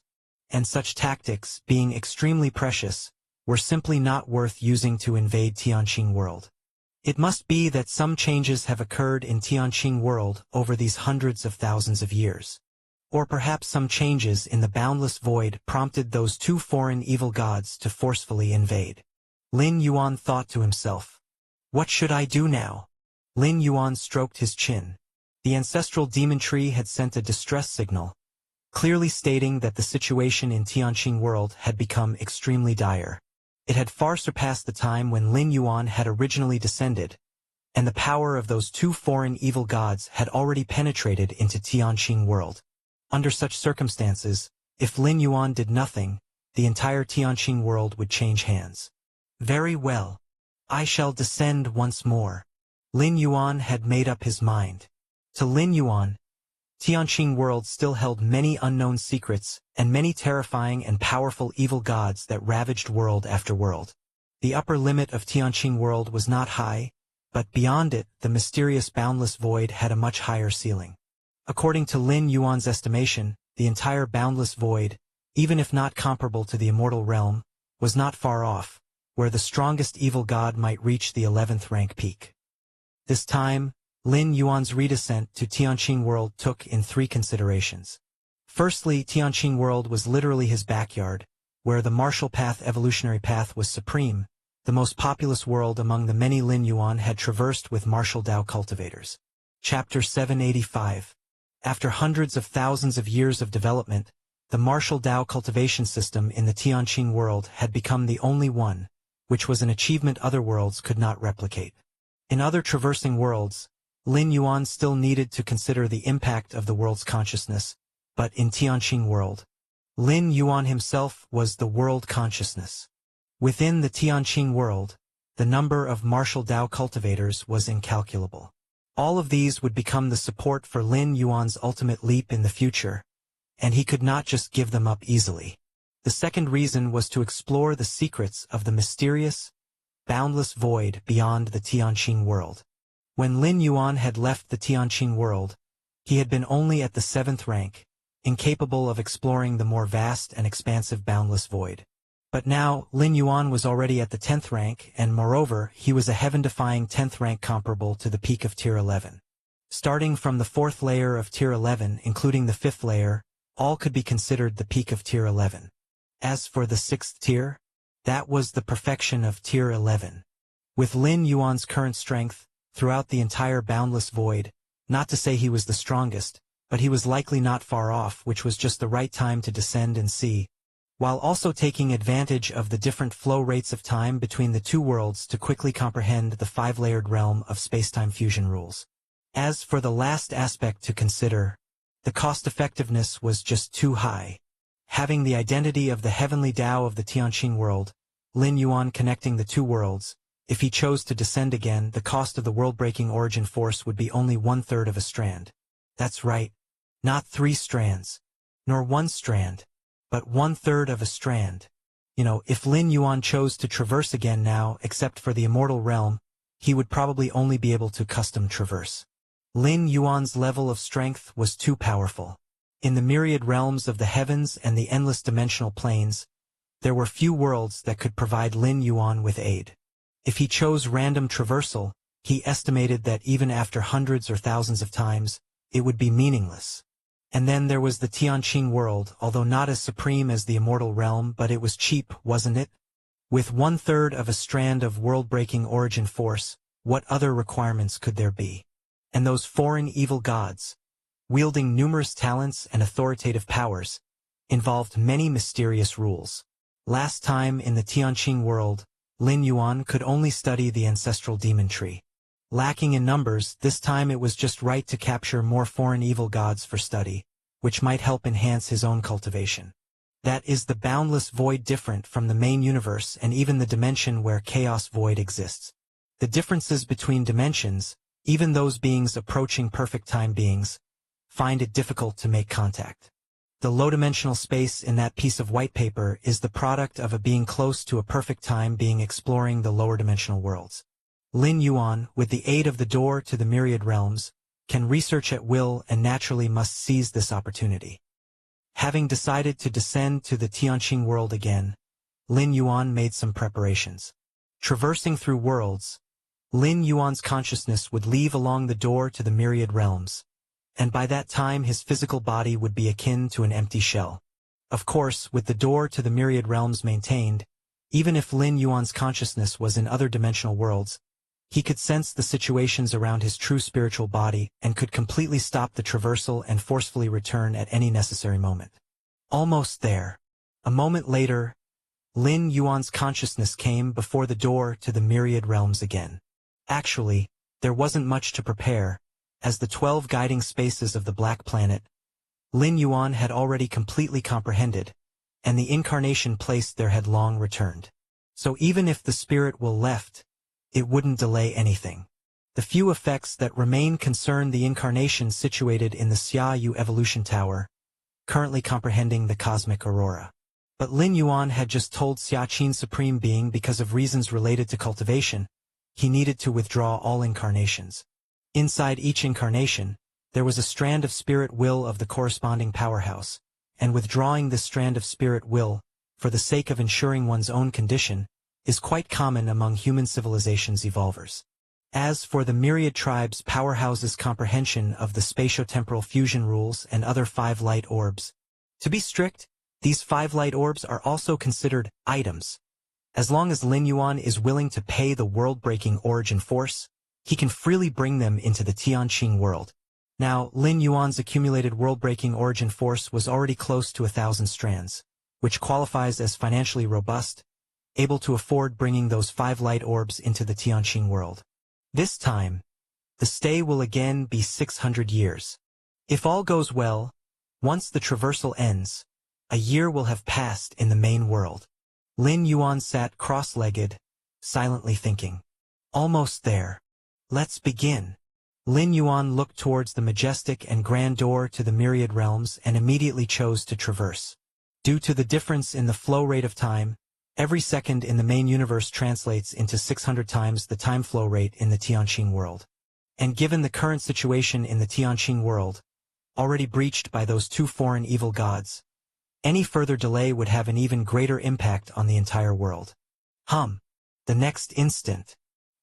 And such tactics, being extremely precious, were simply not worth using to invade Tianqing world. It must be that some changes have occurred in Tianqing world over these hundreds of thousands of years. Or perhaps some changes in the boundless void prompted those two foreign evil gods to forcefully invade. Lin Yuan thought to himself, "What should I do now?" Lin Yuan stroked his chin. The ancestral demon tree had sent a distress signal, clearly stating that the situation in Tianqing world had become extremely dire. It had far surpassed the time when Lin Yuan had originally descended, and the power of those two foreign evil gods had already penetrated into Tianqing world. Under such circumstances, if Lin Yuan did nothing, the entire Tianqing world would change hands. Very well. I shall descend once more. Lin Yuan had made up his mind. To Lin Yuan, Tianqing world still held many unknown secrets and many terrifying and powerful evil gods that ravaged world after world. The upper limit of Tianqing world was not high, but beyond it, the mysterious boundless void had a much higher ceiling. According to Lin Yuan's estimation, the entire boundless void, even if not comparable to the immortal realm, was not far off, where the strongest evil god might reach the 11th rank peak. This time, Lin Yuan's redescent to Tianqing World took in three considerations. Firstly, Tianqing World was literally his backyard, where the martial path evolutionary path was supreme, the most populous world among the many Lin Yuan had traversed with martial Dao cultivators. Chapter 785. After hundreds of thousands of years of development, the martial Dao cultivation system in the Tianqing world had become the only one, which was an achievement other worlds could not replicate. In other traversing worlds, Lin Yuan still needed to consider the impact of the world's consciousness, but in Tianqing world, Lin Yuan himself was the world consciousness. Within the Tianqing world, the number of martial Dao cultivators was incalculable. All of these would become the support for Lin Yuan's ultimate leap in the future, and he could not just give them up easily. The second reason was to explore the secrets of the mysterious, boundless void beyond the Tianqing world. When Lin Yuan had left the Tianqing world, he had been only at the 7th rank, incapable of exploring the more vast and expansive boundless void. But now, Lin Yuan was already at the 10th rank, and moreover, he was a heaven-defying 10th rank comparable to the peak of Tier 11. Starting from the 4th layer of Tier 11, including the 5th layer, all could be considered the peak of Tier 11. As for the 6th tier, that was the perfection of Tier 11. With Lin Yuan's current strength, throughout the entire boundless void, not to say he was the strongest, but he was likely not far off, which was just the right time to descend and see, while also taking advantage of the different flow rates of time between the two worlds to quickly comprehend the 5-layered realm of spacetime fusion rules. As for the last aspect to consider, the cost-effectiveness was just too high. Having the identity of the heavenly Tao of the Tianqing world, Lin Yuan connecting the two worlds, if he chose to descend again, the cost of the world-breaking origin force would be only 1/3 of a strand. That's right. Not 3 strands. Nor 1 strand. But 1/3 of a strand. If Lin Yuan chose to traverse again now, except for the immortal realm, he would probably only be able to custom traverse. Lin Yuan's level of strength was too powerful. In the myriad realms of the heavens and the endless dimensional planes, there were few worlds that could provide Lin Yuan with aid. If he chose random traversal, he estimated that even after hundreds or thousands of times, it would be meaningless. And then there was the Tianqing world, although not as supreme as the immortal realm, but it was cheap, wasn't it? With 1/3 of a strand of world-breaking origin force, what other requirements could there be? And those foreign evil gods, wielding numerous talents and authoritative powers, involved many mysterious rules. Last time in the Tianqing world, Lin Yuan could only study the ancestral demon tree. Lacking in numbers, this time it was just right to capture more foreign evil gods for study, which might help enhance his own cultivation. That is the boundless void different from the main universe and even the dimension where chaos void exists. The differences between dimensions, even those beings approaching perfect time beings, find it difficult to make contact. The low-dimensional space in that piece of white paper is the product of a being close to a perfect time being exploring the lower dimensional worlds. Lin Yuan, with the aid of the door to the myriad realms, can research at will and naturally must seize this opportunity. Having decided to descend to the Tianqing world again, Lin Yuan made some preparations. Traversing through worlds, Lin Yuan's consciousness would leave along the door to the myriad realms, and by that time his physical body would be akin to an empty shell. Of course, with the door to the myriad realms maintained, even if Lin Yuan's consciousness was in other dimensional worlds, he could sense the situations around his true spiritual body and could completely stop the traversal and forcefully return at any necessary moment. Almost there. A moment later, Lin Yuan's consciousness came before the door to the myriad realms again. Actually, there wasn't much to prepare, as the 12 guiding spaces of the Black Planet, Lin Yuan had already completely comprehended, and the incarnation placed there had long returned. So even if the spirit will left, it wouldn't delay anything. The few effects that remain concern the incarnation situated in the Xia Yu Evolution Tower, currently comprehending the cosmic aurora. But Lin Yuan had just told Xia Qin's Supreme Being because of reasons related to cultivation, he needed to withdraw all incarnations. Inside each incarnation, there was a strand of spirit will of the corresponding powerhouse, and withdrawing this strand of spirit will, for the sake of ensuring one's own condition, is quite common among human civilization's evolvers. As for the myriad tribes' powerhouses' comprehension of the spatiotemporal fusion rules and other 5 light orbs. To be strict, these 5 light orbs are also considered items. As long as Lin Yuan is willing to pay the world-breaking origin force, he can freely bring them into the Tianqing world. Now, Lin Yuan's accumulated world-breaking origin force was already close to 1,000 strands, which qualifies as financially robust, able to afford bringing those 5 light orbs into the Tianqing world. This time, the stay will again be 600 years. If all goes well, once the traversal ends, a year will have passed in the main world. Lin Yuan sat cross-legged, silently thinking. Almost there. Let's begin. Lin Yuan looked towards the majestic and grand door to the myriad realms and immediately chose to traverse. Due to the difference in the flow rate of time, every second in the main universe translates into 600 times the time flow rate in the Tianqing world. And given the current situation in the Tianqing world, already breached by those 2 foreign evil gods, any further delay would have an even greater impact on the entire world. The next instant,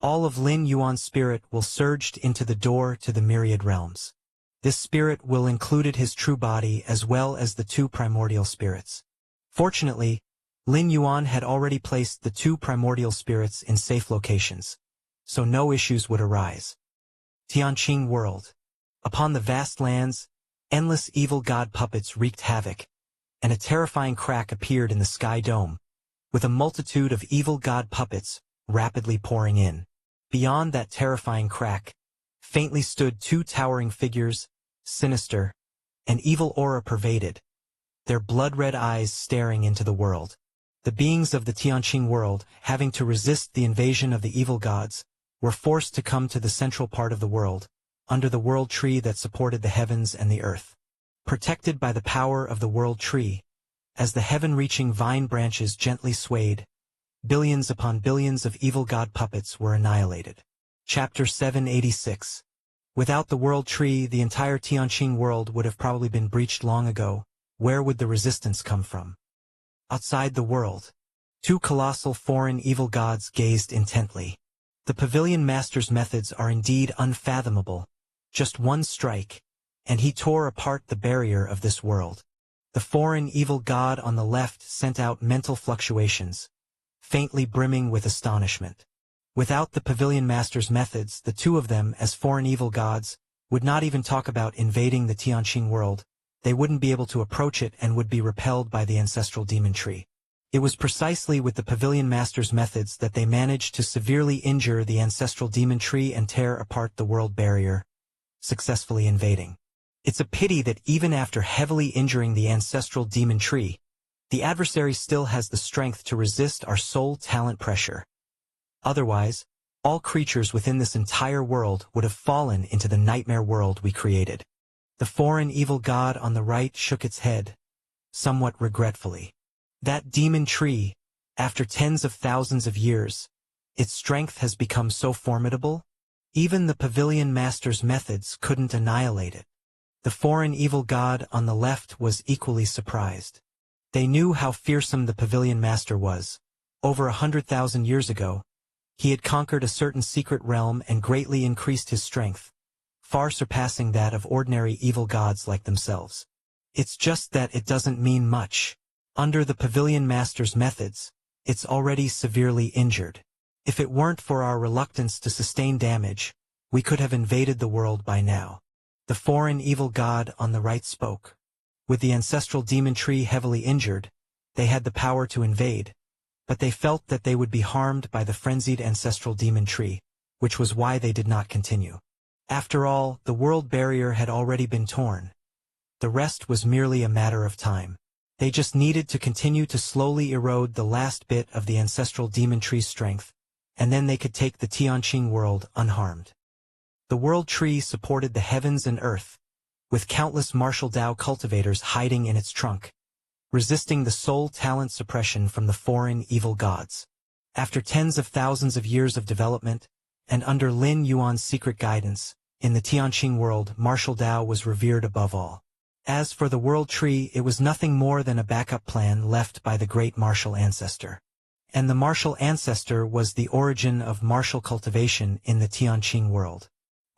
all of Lin Yuan's spirit will surge into the door to the myriad realms. This spirit will include his true body as well as the 2 primordial spirits. Fortunately, Lin Yuan had already placed the 2 primordial spirits in safe locations, so no issues would arise. Tianqing world. Upon the vast lands, endless evil god puppets wreaked havoc, and a terrifying crack appeared in the sky dome, with a multitude of evil god puppets rapidly pouring in. Beyond that terrifying crack, faintly stood 2 towering figures, sinister, and evil aura pervaded, their blood-red eyes staring into the world. The beings of the Tianqing world, having to resist the invasion of the evil gods, were forced to come to the central part of the world, under the world tree that supported the heavens and the earth. Protected by the power of the world tree, as the heaven-reaching vine branches gently swayed, billions upon billions of evil god puppets were annihilated. Chapter 786. Without the world tree, the entire Tianqing world would have probably been breached long ago. Where would the resistance come from? Outside the world, 2 colossal foreign evil gods gazed intently. The Pavilion Master's methods are indeed unfathomable. Just one strike, and he tore apart the barrier of this world. The foreign evil god on the left sent out mental fluctuations, faintly brimming with astonishment. Without the Pavilion Master's methods, the 2 of them, as foreign evil gods, would not even talk about invading the Tianqing world. They wouldn't be able to approach it and would be repelled by the ancestral demon tree. It was precisely with the Pavilion Master's methods that they managed to severely injure the ancestral demon tree and tear apart the world barrier, successfully invading. It's a pity that even after heavily injuring the ancestral demon tree, the adversary still has the strength to resist our soul talent pressure. Otherwise, all creatures within this entire world would have fallen into the nightmare world we created. The foreign evil god on the right shook its head, somewhat regretfully. That demon tree, after tens of thousands of years, its strength has become so formidable, even the Pavilion Master's methods couldn't annihilate it. The foreign evil god on the left was equally surprised. They knew how fearsome the Pavilion Master was. Over 100,000 years ago, he had conquered a certain secret realm and greatly increased his strength, far surpassing that of ordinary evil gods like themselves. It's just that it doesn't mean much. Under the Pavilion Master's methods, it's already severely injured. If it weren't for our reluctance to sustain damage, we could have invaded the world by now. The foreign evil god on the right spoke. With the ancestral demon tree heavily injured, they had the power to invade, but they felt that they would be harmed by the frenzied ancestral demon tree, which was why they did not continue. After all, the world barrier had already been torn. The rest was merely a matter of time. They just needed to continue to slowly erode the last bit of the ancestral demon tree's strength, and then they could take the Tianqing world unharmed. The world tree supported the heavens and earth, with countless martial Dao cultivators hiding in its trunk, resisting the soul talent suppression from the foreign evil gods. After tens of thousands of years of development, and under Lin Yuan's secret guidance, in the Tianqing world, martial Dao was revered above all. As for the world tree, it was nothing more than a backup plan left by the great martial ancestor. And the martial ancestor was the origin of martial cultivation in the Tianqing world.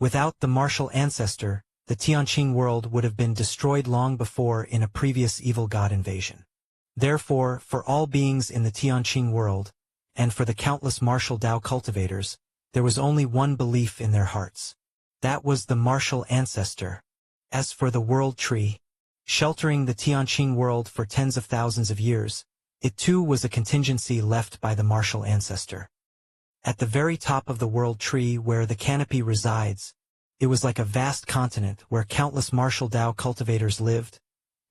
Without the martial ancestor, the Tianqing world would have been destroyed long before in a previous evil god invasion. Therefore, for all beings in the Tianqing world, and for the countless martial Tao cultivators, there was only one belief in their hearts. That was the martial ancestor. As for the world tree, sheltering the Tianqing world for tens of thousands of years, it too was a contingency left by the martial ancestor. At the very top of the world tree where the canopy resides, it was like a vast continent where countless martial Tao cultivators lived,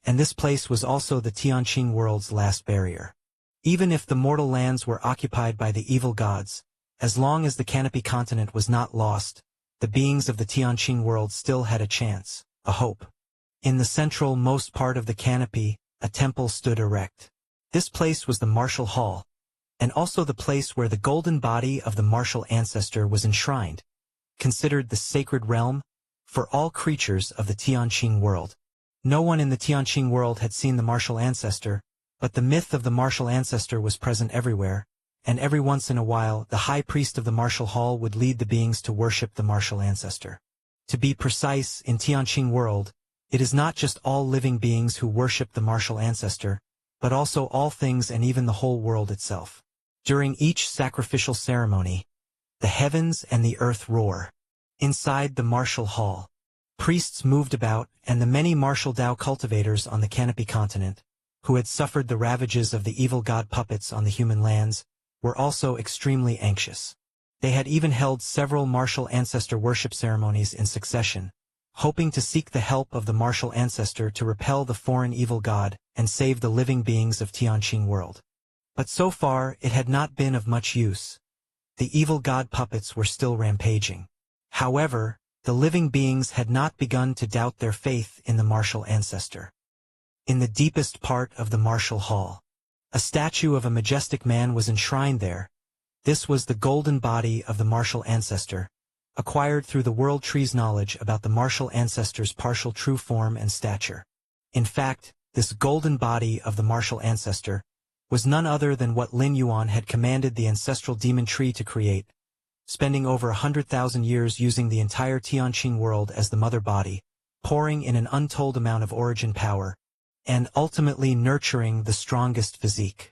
and this place was also the Tianqing world's last barrier. Even if the mortal lands were occupied by the evil gods, as long as the canopy continent was not lost, the beings of the Tianqing world still had a chance, a hope. In the central most part of the canopy, a temple stood erect. This place was the martial hall, and also the place where the golden body of the martial ancestor was enshrined, considered the sacred realm for all creatures of the Tianqing world. No one in the Tianqing world had seen the martial ancestor, but the myth of the martial ancestor was present everywhere, and every once in a while the high priest of the martial hall would lead the beings to worship the martial ancestor. To be precise, in Tianqing world, it is not just all living beings who worship the martial ancestor, but also all things and even the whole world itself. During each sacrificial ceremony, the heavens and the earth roar. Inside the martial hall, priests moved about, and the many martial Tao cultivators on the canopy continent, who had suffered the ravages of the evil god puppets on the human lands, were also extremely anxious. They had even held several martial ancestor worship ceremonies in succession, hoping to seek the help of the martial ancestor to repel the foreign evil god and save the living beings of Tianqing world. But so far it had not been of much use. The evil god puppets were still rampaging. However, the living beings had not begun to doubt their faith in the martial ancestor. In the deepest part of the martial hall, a statue of a majestic man was enshrined there. This was the golden body of the martial ancestor, acquired through the world tree's knowledge about the martial ancestor's partial true form and stature. In fact, this golden body of the martial ancestor was none other than what Lin Yuan had commanded the ancestral demon tree to create, spending over 100,000 years using the entire Tianqing world as the mother body, pouring in an untold amount of origin power, and ultimately nurturing the strongest physique.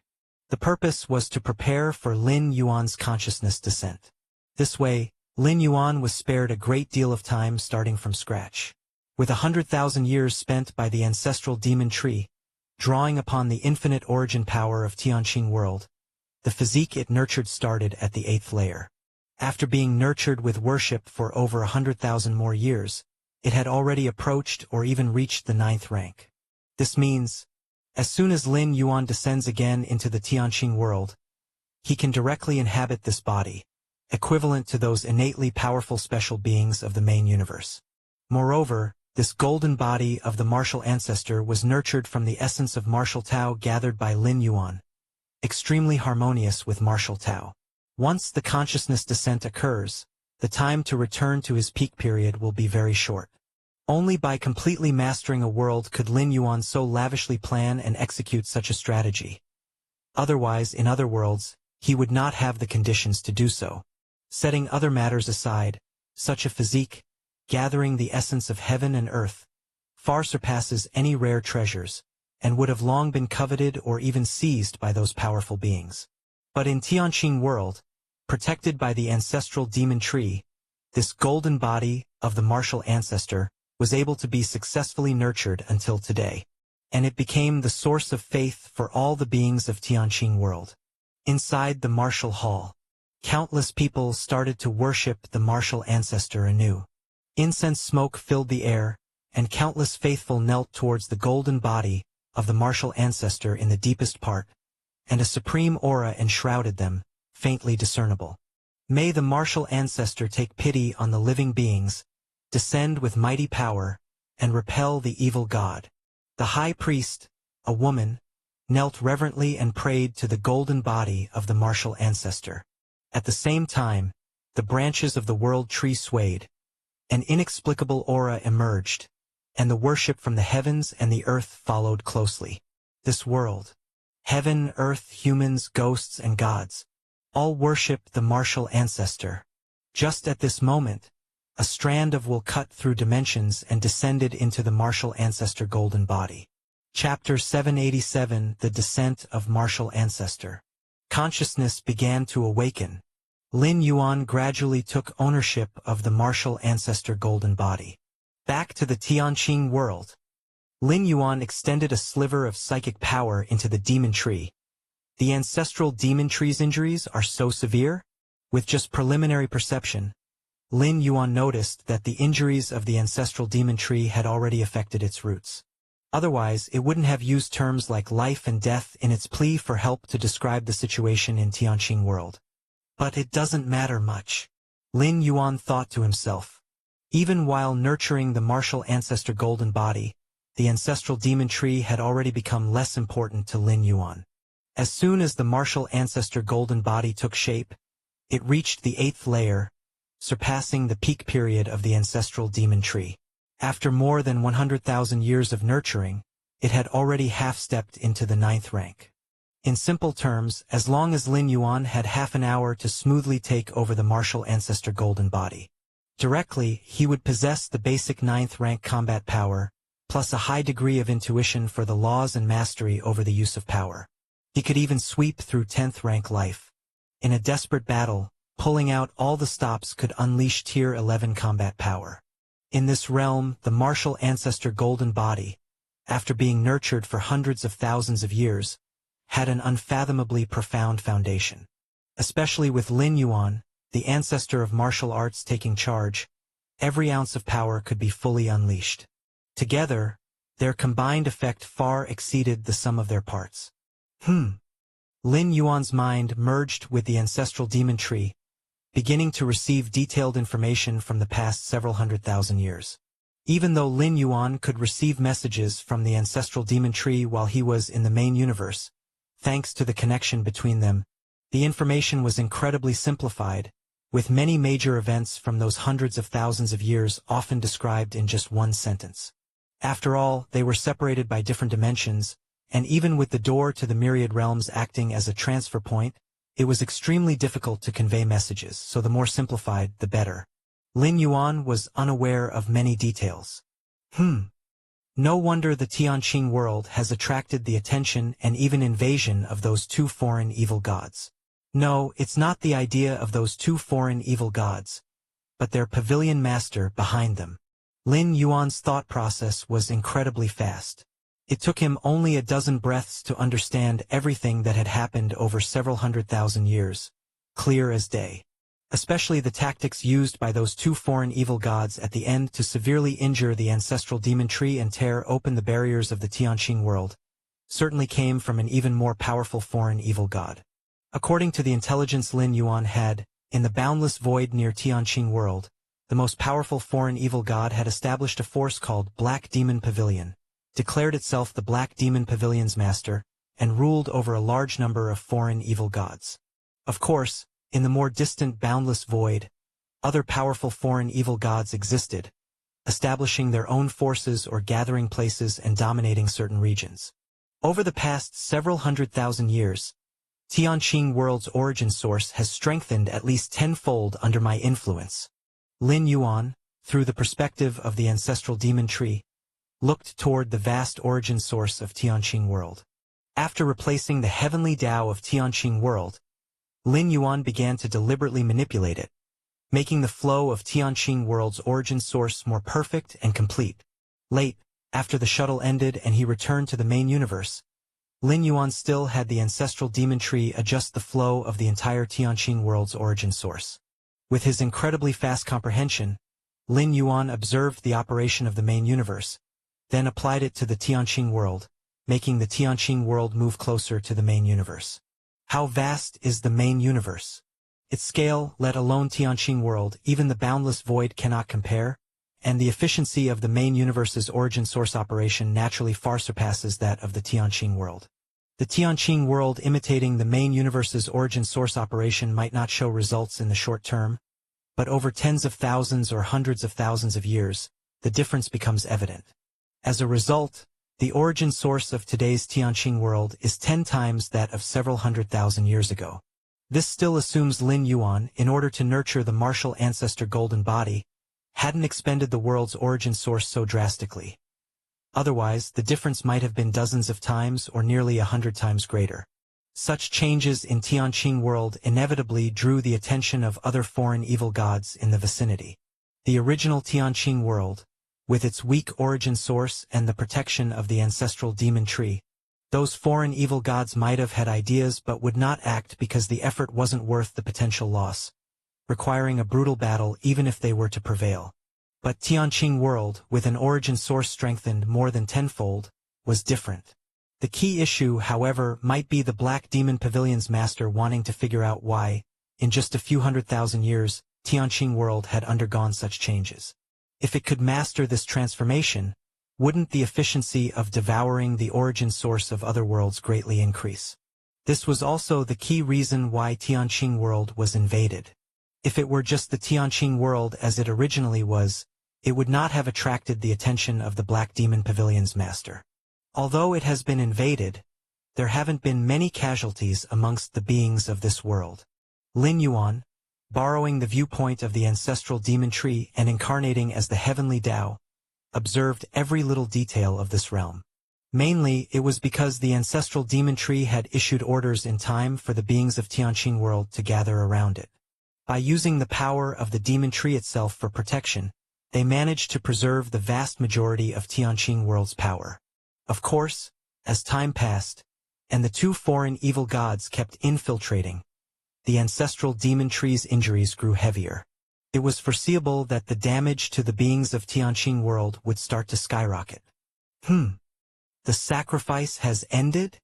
The purpose was to prepare for Lin Yuan's consciousness descent. This way, Lin Yuan was spared a great deal of time starting from scratch. With 100,000 years spent by the ancestral demon tree, drawing upon the infinite origin power of Tianqing world, the physique it nurtured started at the 8th layer. After being nurtured with worship for over 100,000 more years, it had already approached or even reached the 9th rank. This means, as soon as Lin Yuan descends again into the Tianqing world, he can directly inhabit this body, equivalent to those innately powerful special beings of the main universe. Moreover, this golden body of the martial ancestor was nurtured from the essence of martial Tao gathered by Lin Yuan, extremely harmonious with martial Tao. Once the consciousness descent occurs, the time to return to his peak period will be very short. Only by completely mastering a world could Lin Yuan so lavishly plan and execute such a strategy. Otherwise, in other worlds, he would not have the conditions to do so. Setting other matters aside, such a physique, gathering the essence of heaven and earth, far surpasses any rare treasures, and would have long been coveted or even seized by those powerful beings. But in Tianqing world, protected by the ancestral demon tree, this golden body of the martial ancestor was able to be successfully nurtured until today, and it became the source of faith for all the beings of Tianqing world. Inside the martial hall, countless people started to worship the martial ancestor anew. Incense smoke filled the air, and countless faithful knelt towards the golden body of the martial ancestor in the deepest part, and a supreme aura enshrouded them, faintly discernible. May the martial ancestor take pity on the living beings, descend with mighty power, and repel the evil god. The high priest, a woman, knelt reverently and prayed to the golden body of the martial ancestor. At the same time, the branches of the world tree swayed. An inexplicable aura emerged, and the worship from the heavens and the earth followed closely. This world, Heaven, earth, humans, ghosts, and gods all worship the martial ancestor. Just at this moment, a strand of wool cut through dimensions and descended into the martial ancestor golden body. Chapter 787, The Descent of Martial Ancestor. Consciousness began to awaken. Lin Yuan gradually took ownership of the martial ancestor golden body. Back to the Tianqing world. Lin Yuan extended a sliver of psychic power into the demon tree. The ancestral demon tree's injuries are so severe? With just preliminary perception, Lin Yuan noticed that the injuries of the ancestral demon tree had already affected its roots. Otherwise, it wouldn't have used terms like life and death in its plea for help to describe the situation in Tianqing world. But it doesn't matter much, Lin Yuan thought to himself. Even while nurturing the martial ancestor golden body, the ancestral demon tree had already become less important to Lin Yuan. As soon as the martial ancestor golden body took shape, it reached the 8th layer, surpassing the peak period of the ancestral demon tree. After more than 100,000 years of nurturing, it had already half-stepped into the 9th rank. In simple terms, as long as Lin Yuan had half an hour to smoothly take over the martial ancestor golden body, directly he would possess the basic 9th rank combat power, plus a high degree of intuition for the laws and mastery over the use of power. He could even sweep through 10th rank life. In a desperate battle, pulling out all the stops could unleash tier 11 combat power. In this realm, the martial ancestor golden body, after being nurtured for hundreds of thousands of years, had an unfathomably profound foundation. Especially with Lin Yuan, the ancestor of martial arts taking charge, every ounce of power could be fully unleashed. Together, their combined effect far exceeded the sum of their parts. Lin Yuan's mind merged with the ancestral demon tree, beginning to receive detailed information from the past several 100,000 years. Even though Lin Yuan could receive messages from the ancestral demon tree while he was in the main universe, thanks to the connection between them, the information was incredibly simplified, with many major events from those hundreds of thousands of years often described in just one sentence. After all, they were separated by different dimensions, and even with the door to the myriad realms acting as a transfer point, it was extremely difficult to convey messages, so the more simplified, the better. Lin Yuan was unaware of many details. No wonder the Tianqing world has attracted the attention and even invasion of those two foreign evil gods. No, it's not the idea of those two foreign evil gods, but their pavilion master behind them. Lin Yuan's thought process was incredibly fast. It took him only a dozen breaths to understand everything that had happened over several 100,000 years, clear as day. Especially the tactics used by those two foreign evil gods at the end to severely injure the ancestral demon tree and tear open the barriers of the Tianqing world, certainly came from an even more powerful foreign evil god. According to the intelligence Lin Yuan had, in the boundless void near Tianqing world, the most powerful foreign evil god had established a force called Black Demon Pavilion, declared itself the Black Demon Pavilion's master, and ruled over a large number of foreign evil gods. Of course, in the more distant boundless void, other powerful foreign evil gods existed, establishing their own forces or gathering places and dominating certain regions. Over the past several 100,000 years, Tianqing world's origin source has strengthened at least tenfold under my influence. Lin Yuan, through the perspective of the ancestral demon tree, looked toward the vast origin source of Tianqing world. After replacing the heavenly Tao of Tianqing world, Lin Yuan began to deliberately manipulate it, making the flow of Tianqing world's origin source more perfect and complete. Late, after the shuttle ended and he returned to the main universe, Lin Yuan still had the ancestral demon tree adjust the flow of the entire Tianqing world's origin source. With his incredibly fast comprehension, Lin Yuan observed the operation of the main universe, then applied it to the Tianqing world, making the Tianqing world move closer to the main universe. How vast is the main universe? Its scale, let alone Tianqing world, even the boundless void cannot compare, and the efficiency of the main universe's origin source operation naturally far surpasses that of the Tianqing world. The Tianqing world imitating the main universe's origin source operation might not show results in the short term, but over tens of thousands or hundreds of thousands of years, the difference becomes evident. As a result, The origin source of today's Tianqing world is 10 times that of several 100,000 years ago. This still assumes Lin Yuan, in order to nurture the martial ancestor golden body, hadn't expended the world's origin source so drastically. Otherwise, the difference might have been dozens of times or nearly 100 times greater. Such changes in Tianqing world inevitably drew the attention of other foreign evil gods in the vicinity. The original Tianqing world, with its weak origin source and the protection of the ancestral demon tree, those foreign evil gods might have had ideas but would not act because the effort wasn't worth the potential loss, requiring a brutal battle even if they were to prevail. But Tianqing world, with an origin source strengthened more than tenfold, was different. The key issue, however, might be the Black Demon Pavilion's master wanting to figure out why, in just a few 100,000 years, Tianqing world had undergone such changes. If it could master this transformation, wouldn't the efficiency of devouring the origin source of other worlds greatly increase? This was also the key reason why Tianqing world was invaded. If it were just the Tianqing world as it originally was, it would not have attracted the attention of the Black Demon Pavilion's master. Although it has been invaded, there haven't been many casualties amongst the beings of this world. Lin Yuan, borrowing the viewpoint of the ancestral demon tree and incarnating as the heavenly Tao, observed every little detail of this realm. Mainly, it was because the ancestral demon tree had issued orders in time for the beings of Tianqing world to gather around it. By using the power of the demon tree itself for protection, they managed to preserve the vast majority of Tianqing world's power. Of course, as time passed, and the two foreign evil gods kept infiltrating, the ancestral demon tree's injuries grew heavier. It was foreseeable that the damage to the beings of Tianqing world would start to skyrocket. The sacrifice has ended?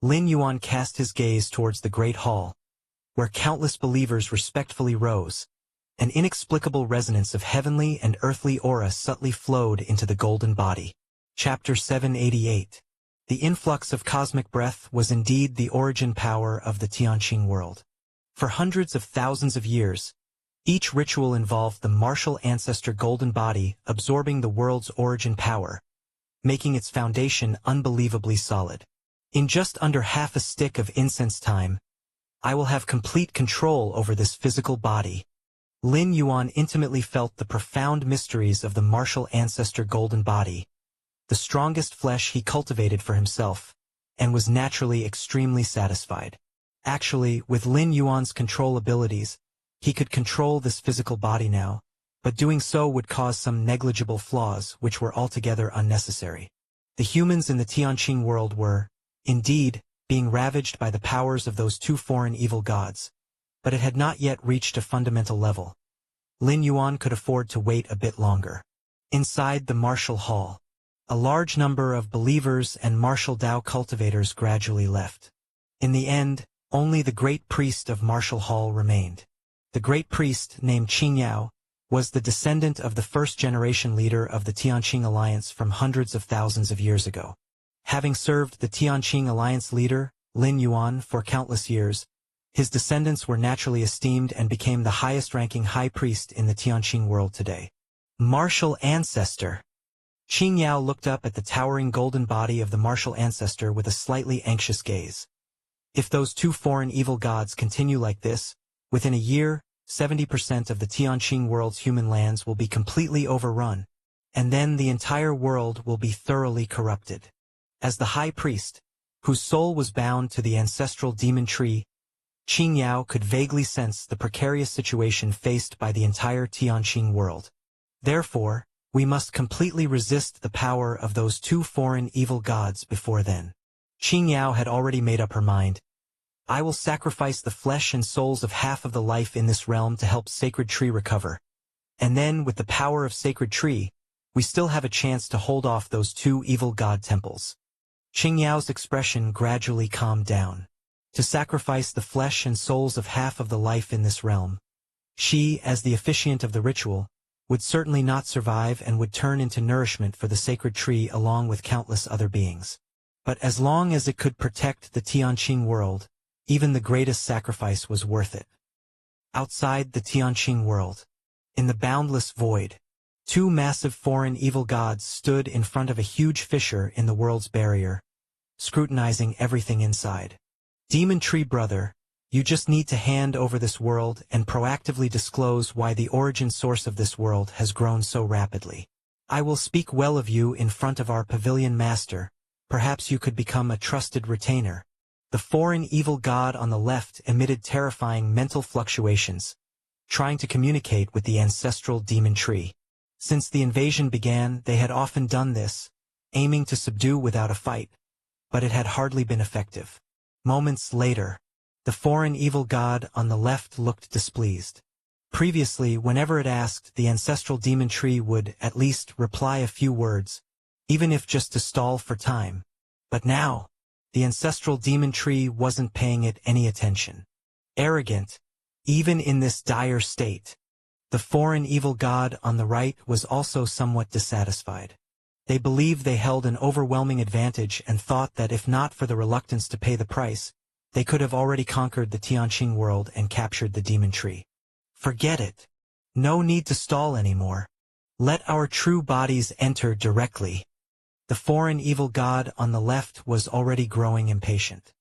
Lin Yuan cast his gaze towards the great hall, where countless believers respectfully rose. An inexplicable resonance of heavenly and earthly aura subtly flowed into the golden body. Chapter 788. The influx of cosmic breath was indeed the origin power of the Tianqing world. For hundreds of thousands of years, each ritual involved the martial ancestor golden body absorbing the world's origin power, making its foundation unbelievably solid. In just under half a stick of incense time, I will have complete control over this physical body. Lin Yuan intimately felt the profound mysteries of the martial ancestor golden body, the strongest flesh he cultivated for himself, and was naturally extremely satisfied. Actually, with Lin Yuan's control abilities, he could control this physical body now, but doing so would cause some negligible flaws which were altogether unnecessary. The humans in the Tianqing world were, indeed, being ravaged by the powers of those two foreign evil gods, but it had not yet reached a fundamental level. Lin Yuan could afford to wait a bit longer. Inside the martial hall, a large number of believers and martial Tao cultivators gradually left. In the end, only the great priest of martial hall remained. The great priest, named Qing Yao, was the descendant of the first-generation leader of the Tianqing Alliance from hundreds of thousands of years ago. Having served the Tianqing Alliance leader, Lin Yuan, for countless years, his descendants were naturally esteemed and became the highest-ranking high priest in the Tianqing world today. Martial ancestor. Qing Yao looked up at the towering golden body of the martial ancestor with a slightly anxious gaze. If those two foreign evil gods continue like this, within a year, 70% of the Tianqing world's human lands will be completely overrun, and then the entire world will be thoroughly corrupted. As the high priest, whose soul was bound to the ancestral demon tree, Qing Yao could vaguely sense the precarious situation faced by the entire Tianqing world. Therefore, we must completely resist the power of those two foreign evil gods before then. Qing Yao had already made up her mind. I will sacrifice the flesh and souls of half of the life in this realm to help Sacred Tree recover. And then, with the power of Sacred Tree, we still have a chance to hold off those two evil god temples. Qing Yao's expression gradually calmed down. To sacrifice the flesh and souls of half of the life in this realm. She, as the officiant of the ritual, would certainly not survive and would turn into nourishment for the Sacred Tree along with countless other beings. But as long as it could protect the Tianqing world, even the greatest sacrifice was worth it. Outside the Tianqing world, in the boundless void, Two massive foreign evil gods stood in front of a huge fissure in the world's barrier, scrutinizing everything inside. Demon Tree Brother, you just need to hand over this world and proactively disclose why the origin source of this world has grown so rapidly. I will speak well of you in front of our pavilion master. Perhaps you could become a trusted retainer. The foreign evil god on the left emitted terrifying mental fluctuations, trying to communicate with the ancestral demon tree. Since the invasion began, they had often done this, aiming to subdue without a fight, but it had hardly been effective. Moments later, the foreign evil god on the left looked displeased. Previously, whenever it asked, the ancestral demon tree would at least reply a few words, even if just to stall for time. But now, the ancestral demon tree wasn't paying it any attention. Arrogant, even in this dire state, the foreign evil god on the right was also somewhat dissatisfied. They believed they held an overwhelming advantage and thought that if not for the reluctance to pay the price, they could have already conquered the Tianqing world and captured the demon tree. Forget it. No need to stall anymore. Let our true bodies enter directly. The foreign evil god on the left was already growing impatient.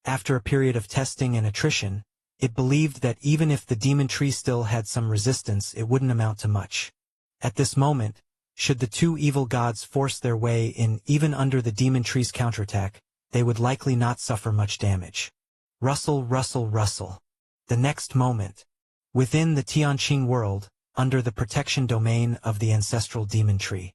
After a period of testing and attrition, it believed that even if the demon tree still had some resistance, it wouldn't amount to much. At this moment, should the two evil gods force their way in even under the demon tree's counterattack, they would likely not suffer much damage. Rustle, rustle, rustle. The next moment, within the Tianqing world, under the protection domain of the ancestral demon tree,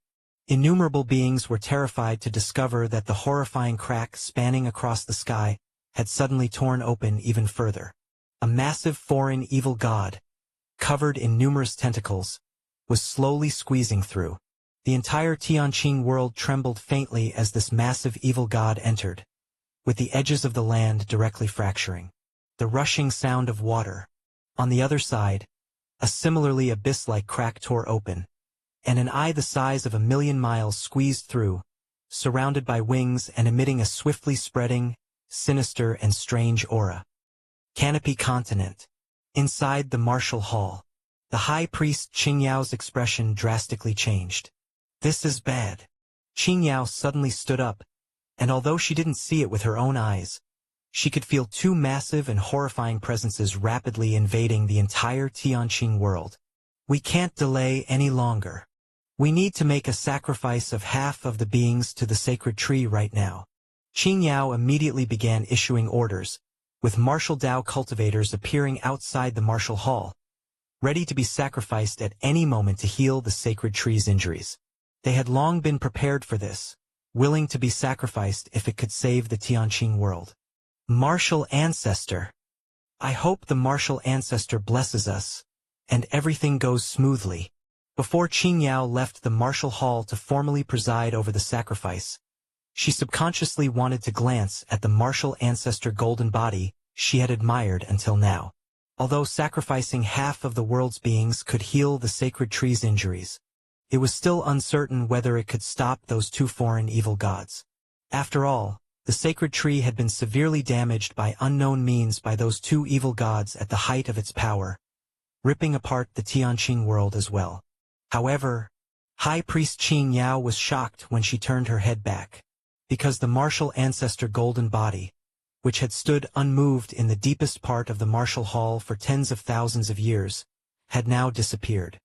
innumerable beings were terrified to discover that the horrifying crack spanning across the sky had suddenly torn open even further. A massive foreign evil god, covered in numerous tentacles, was slowly squeezing through. The entire Tianqing world trembled faintly as this massive evil god entered, with the edges of the land directly fracturing. The rushing sound of water. On the other side, a similarly abyss-like crack tore open, and an eye the size of 1,000,000 miles squeezed through, surrounded by wings and emitting a swiftly spreading, sinister and strange aura. Canopy Continent. Inside the martial hall, the high priest Qingyao's expression drastically changed. This is bad. Qingyao suddenly stood up, and although she didn't see it with her own eyes, she could feel two massive and horrifying presences rapidly invading the entire Tianqing world. We can't delay any longer. We need to make a sacrifice of half of the beings to the sacred tree right now. Qingyao immediately began issuing orders, with martial Dao cultivators appearing outside the martial hall, ready to be sacrificed at any moment to heal the sacred tree's injuries. They had long been prepared for this, willing to be sacrificed if it could save the Tianqing world. Martial Ancestor. I hope the Martial Ancestor blesses us, and everything goes smoothly. Before Qingyao left the martial hall to formally preside over the sacrifice, she subconsciously wanted to glance at the Martial Ancestor golden body she had admired until now. Although sacrificing half of the world's beings could heal the sacred tree's injuries, it was still uncertain whether it could stop those two foreign evil gods. After all, the sacred tree had been severely damaged by unknown means by those two evil gods at the height of its power, ripping apart the Tianqing world as well. However, High Priest Qingyao was shocked when she turned her head back, because the martial ancestor golden body, which had stood unmoved in the deepest part of the martial hall for tens of thousands of years, had now disappeared.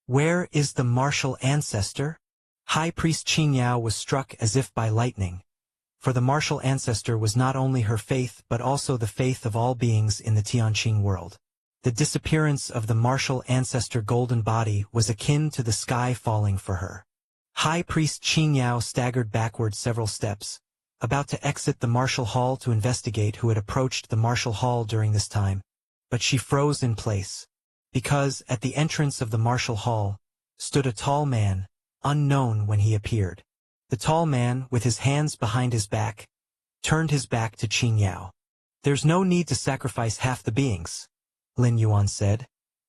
Where is the martial ancestor? High Priest Qingyao was struck as if by lightning, for the martial ancestor was not only her faith but also the faith of all beings in the Tianqing world. The disappearance of the martial ancestor golden body was akin to the sky falling for her. High Priest Qingyao staggered backward several steps, about to exit the martial hall to investigate who had approached the martial hall during this time, but she froze in place, because at the entrance of the martial hall stood a tall man, unknown when he appeared. The tall man, with his hands behind his back, turned his back to Qingyao. "There's no need to sacrifice half the beings," Lin Yuan said,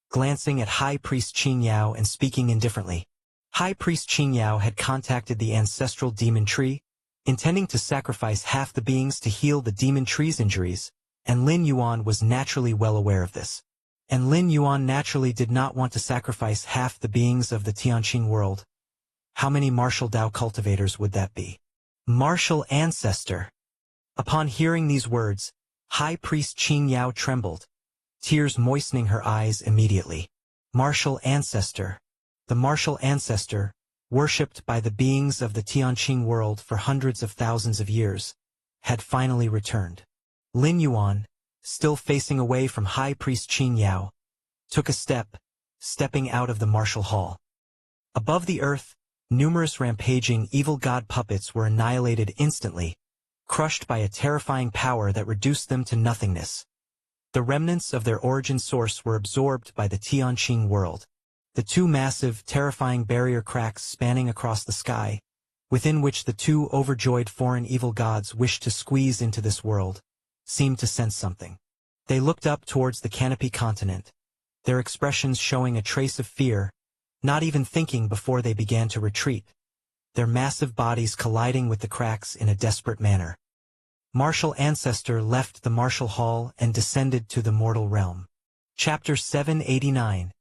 glancing at High Priest Qingyao and speaking indifferently. High Priest Qingyao had contacted the ancestral demon tree, intending to sacrifice half the beings to heal the demon tree's injuries, and Lin Yuan was naturally well aware of this. And Lin Yuan naturally did not want to sacrifice half the beings of the Tianqing world. How many martial Dao cultivators would that be? Martial ancestor. Upon hearing these words, High Priest Qing Yao trembled, tears moistening her eyes immediately. Martial ancestor. The martial ancestor, worshipped by the beings of the Tianqing world for hundreds of thousands of years, had finally returned. Lin Yuan, still facing away from High Priest Qing Yao, took a step, stepping out of the martial hall. Above the earth, numerous rampaging evil god puppets were annihilated instantly, crushed by a terrifying power that reduced them to nothingness. The remnants of their origin source were absorbed by the Tianqing world. The two massive, terrifying barrier cracks spanning across the sky, within which the two overjoyed foreign evil gods wished to squeeze into this world, seemed to sense something. They looked up towards the canopy continent, their expressions showing a trace of fear, not even thinking before they began to retreat, their massive bodies colliding with the cracks in a desperate manner. Martial Ancestor left the martial hall and descended to the mortal realm. Chapter 789.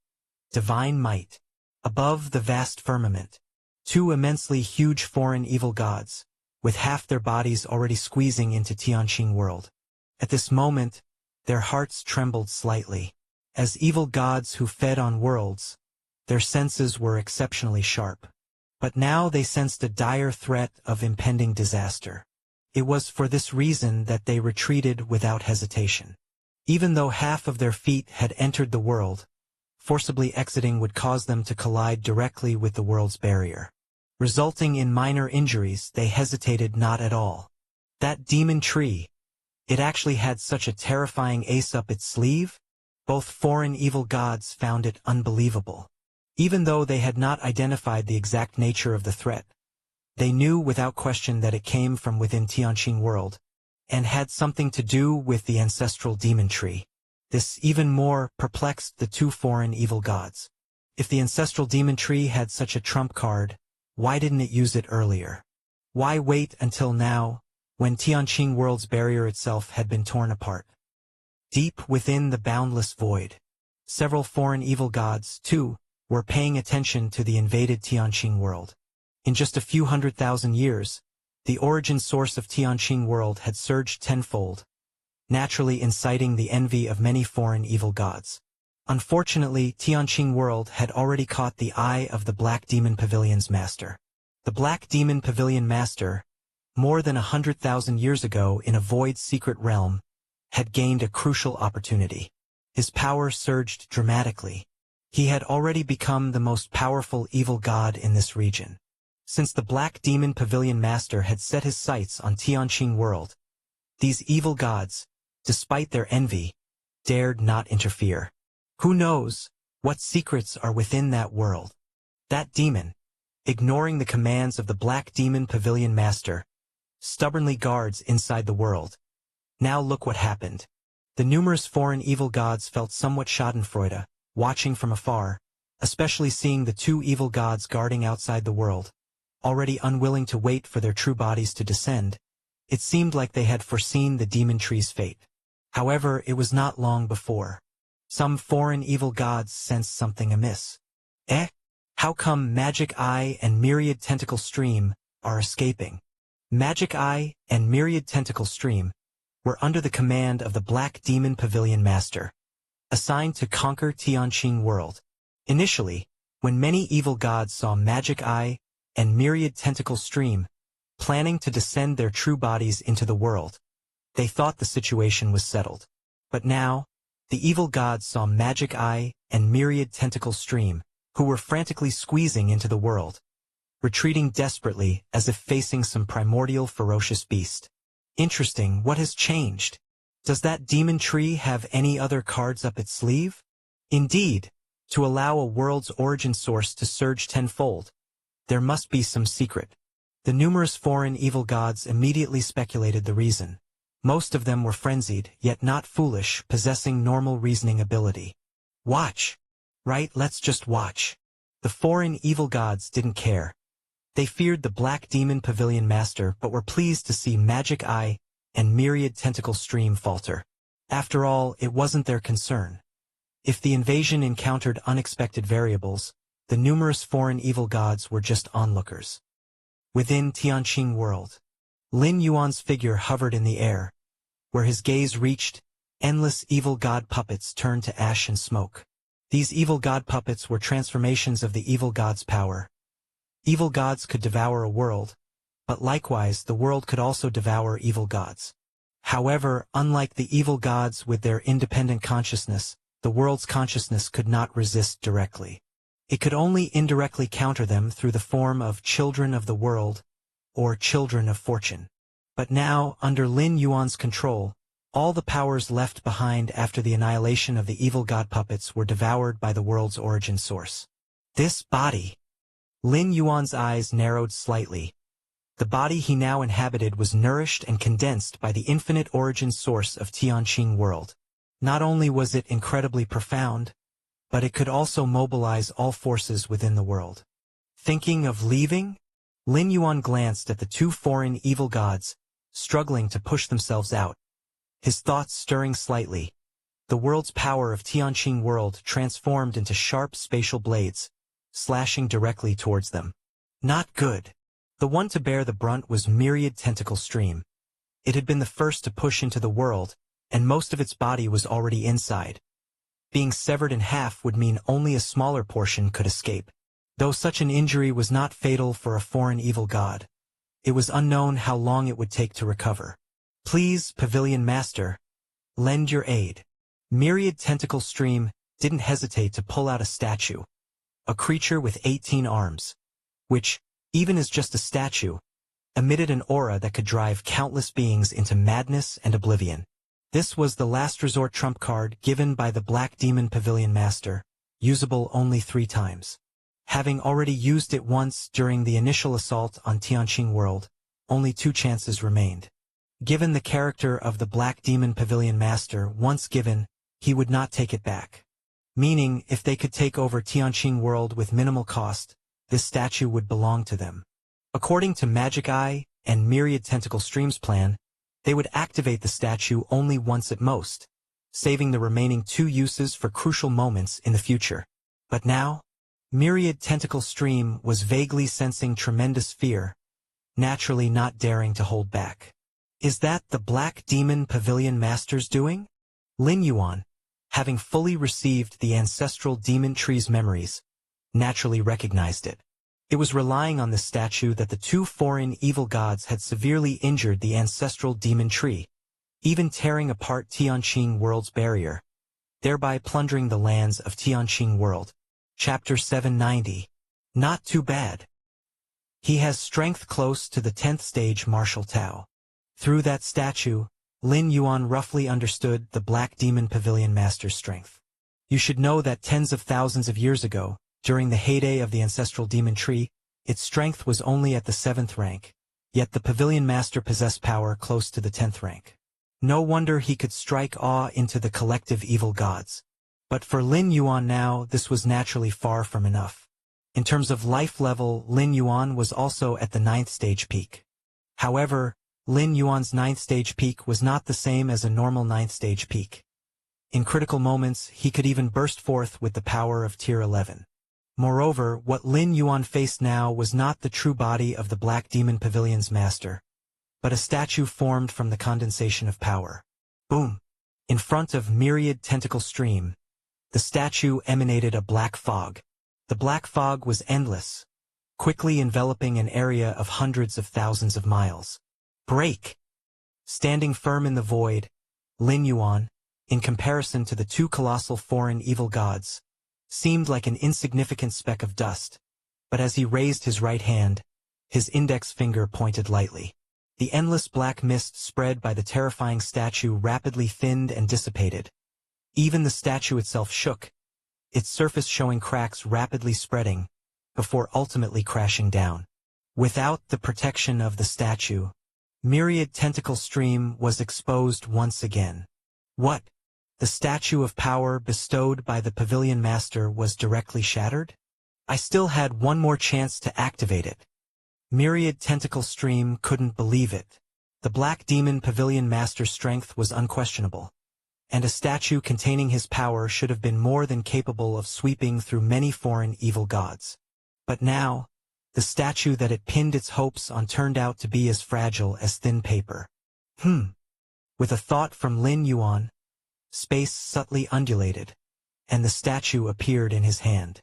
Divine Might. Above the vast firmament, two immensely huge foreign evil gods, with half their bodies already squeezing into Tianqing world. At this moment, their hearts trembled slightly. As evil gods who fed on worlds, their senses were exceptionally sharp. But now they sensed a dire threat of impending disaster. It was for this reason that they retreated without hesitation. Even though half of their feet had entered the world, forcibly exiting would cause them to collide directly with the world's barrier. Resulting in minor injuries, they hesitated not at all. That demon tree, it actually had such a terrifying ace up its sleeve? Both foreign evil gods found it unbelievable. Even though they had not identified the exact nature of the threat, they knew without question that it came from within Tianqing world, and had something to do with the ancestral demon tree. This even more perplexed the two foreign evil gods. If the ancestral demon tree had such a trump card, why didn't it use it earlier? Why wait until now, when Tianqing world's barrier itself had been torn apart? Deep within the boundless void, several foreign evil gods, too, were paying attention to the invaded Tianqing world. In just a few 100,000 years, the origin source of Tianqing world had surged tenfold, naturally inciting the envy of many foreign evil gods. Unfortunately, Tianqing world had already caught the eye of the Black Demon Pavilion's master. The Black Demon Pavilion master, more than 100,000 years ago in a void secret realm, had gained a crucial opportunity. His power surged dramatically. He had already become the most powerful evil god in this region. Since the Black Demon Pavilion master had set his sights on Tianqing world, these evil gods, despite their envy, dared not interfere. Who knows what secrets are within that world? That demon, ignoring the commands of the Black Demon Pavilion master, stubbornly guards inside the world. Now look what happened. The numerous foreign evil gods felt somewhat schadenfreude, watching from afar, especially seeing the two evil gods guarding outside the world, already unwilling to wait for their true bodies to descend. It seemed like they had foreseen the demon tree's fate. However, it was not long before. Some foreign evil gods sensed something amiss. How come Magic Eye and Myriad Tentacle Stream are escaping? Magic Eye and Myriad Tentacle Stream were under the command of the Black Demon Pavilion Master, assigned to conquer Tianqing world. Initially, when many evil gods saw Magic Eye and Myriad Tentacle Stream planning to descend their true bodies into the world, they thought the situation was settled. But now, the evil gods saw Magic Eye and Myriad Tentacle Stream, who were frantically squeezing into the world, retreating desperately as if facing some primordial ferocious beast. Interesting, what has changed? Does that demon tree have any other cards up its sleeve? Indeed, to allow a world's origin source to surge tenfold, there must be some secret. The numerous foreign evil gods immediately speculated the reason. Most of them were frenzied, yet not foolish, possessing normal reasoning ability. Watch. Right, let's just watch. The foreign evil gods didn't care. They feared the Black Demon Pavilion Master but were pleased to see Magic Eye and Myriad Tentacle Stream falter. After all, it wasn't their concern. If the invasion encountered unexpected variables, the numerous foreign evil gods were just onlookers. Within Tianqing world, Lin Yuan's figure hovered in the air. Where his gaze reached, endless evil god puppets turned to ash and smoke. These evil god puppets were transformations of the evil god's power. Evil gods could devour a world, but likewise the world could also devour evil gods. However, unlike the evil gods with their independent consciousness, the world's consciousness could not resist directly. It could only indirectly counter them through the form of children of the world, or children of fortune. But now, under Lin Yuan's control, all the powers left behind after the annihilation of the evil god puppets were devoured by the world's origin source. This body. Lin Yuan's eyes narrowed slightly. The body he now inhabited was nourished and condensed by the infinite origin source of Tianqing world. Not only was it incredibly profound, but it could also mobilize all forces within the world. Thinking of leaving? Lin Yuan glanced at the two foreign evil gods, struggling to push themselves out. His thoughts stirring slightly. The world's power of Tianqing world transformed into sharp spatial blades, slashing directly towards them. Not good. The one to bear the brunt was Myriad Tentacle Stream. It had been the first to push into the world, and most of its body was already inside. Being severed in half would mean only a smaller portion could escape. Though such an injury was not fatal for a foreign evil god, it was unknown how long it would take to recover. Please, Pavilion Master, lend your aid. Myriad Tentacle Stream didn't hesitate to pull out a statue, a creature with 18 arms, which, even as just a statue, emitted an aura that could drive countless beings into madness and oblivion. This was the last resort trump card given by the Black Demon Pavilion Master, usable only 3 times. Having already used it once during the initial assault on Tianqing world, only 2 chances remained. Given the character of the Black Demon Pavilion Master once given, he would not take it back. Meaning, if they could take over Tianqing world with minimal cost, this statue would belong to them. According to Magic Eye and Myriad Tentacle Stream's plan, they would activate the statue only once at most, saving the remaining 2 uses for crucial moments in the future. But now, Myriad Tentacle Stream was vaguely sensing tremendous fear, naturally not daring to hold back. Is that the Black Demon Pavilion Master's doing? Lin Yuan, having fully received the ancestral demon tree's memories, naturally recognized it. It was relying on this statue that the 2 foreign evil gods had severely injured the ancestral demon tree, even tearing apart Tianqing world's barrier, thereby plundering the lands of Tianqing world. Chapter 790. Not too bad. He has strength close to the 10th stage martial Tao. Through that statue, Lin Yuan roughly understood the Black Demon Pavilion Master's strength. You should know that tens of thousands of years ago, during the heyday of the ancestral demon tree, its strength was only at the 7th rank, yet the Pavilion Master possessed power close to the 10th rank. No wonder he could strike awe into the collective evil gods. But for Lin Yuan now, this was naturally far from enough. In terms of life level, Lin Yuan was also at the 9th stage peak. However, Lin Yuan's 9th stage peak was not the same as a normal 9th stage peak. In critical moments, he could even burst forth with the power of Tier 11. Moreover, what Lin Yuan faced now was not the true body of the Black Demon Pavilion's master, but a statue formed from the condensation of power. Boom! In front of Myriad Tentacle Stream, the statue emanated a black fog. The black fog was endless, quickly enveloping an area of hundreds of thousands of miles. Break! Standing firm in the void, Lin Yuan, in comparison to the 2 colossal foreign evil gods, seemed like an insignificant speck of dust, but as he raised his right hand, his index finger pointed lightly. The endless black mist spread by the terrifying statue rapidly thinned and dissipated. Even the statue itself shook, its surface showing cracks rapidly spreading, before ultimately crashing down. Without the protection of the statue, Myriad Tentacle Stream was exposed once again. What? The statue of power bestowed by the Pavilion Master was directly shattered? I still had one more chance to activate it. Myriad Tentacle Stream couldn't believe it. The Black Demon Pavilion Master's strength was unquestionable, and a statue containing his power should have been more than capable of sweeping through many foreign evil gods. But now, the statue that it pinned its hopes on turned out to be as fragile as thin paper. With a thought from Lin Yuan, space subtly undulated, and the statue appeared in his hand.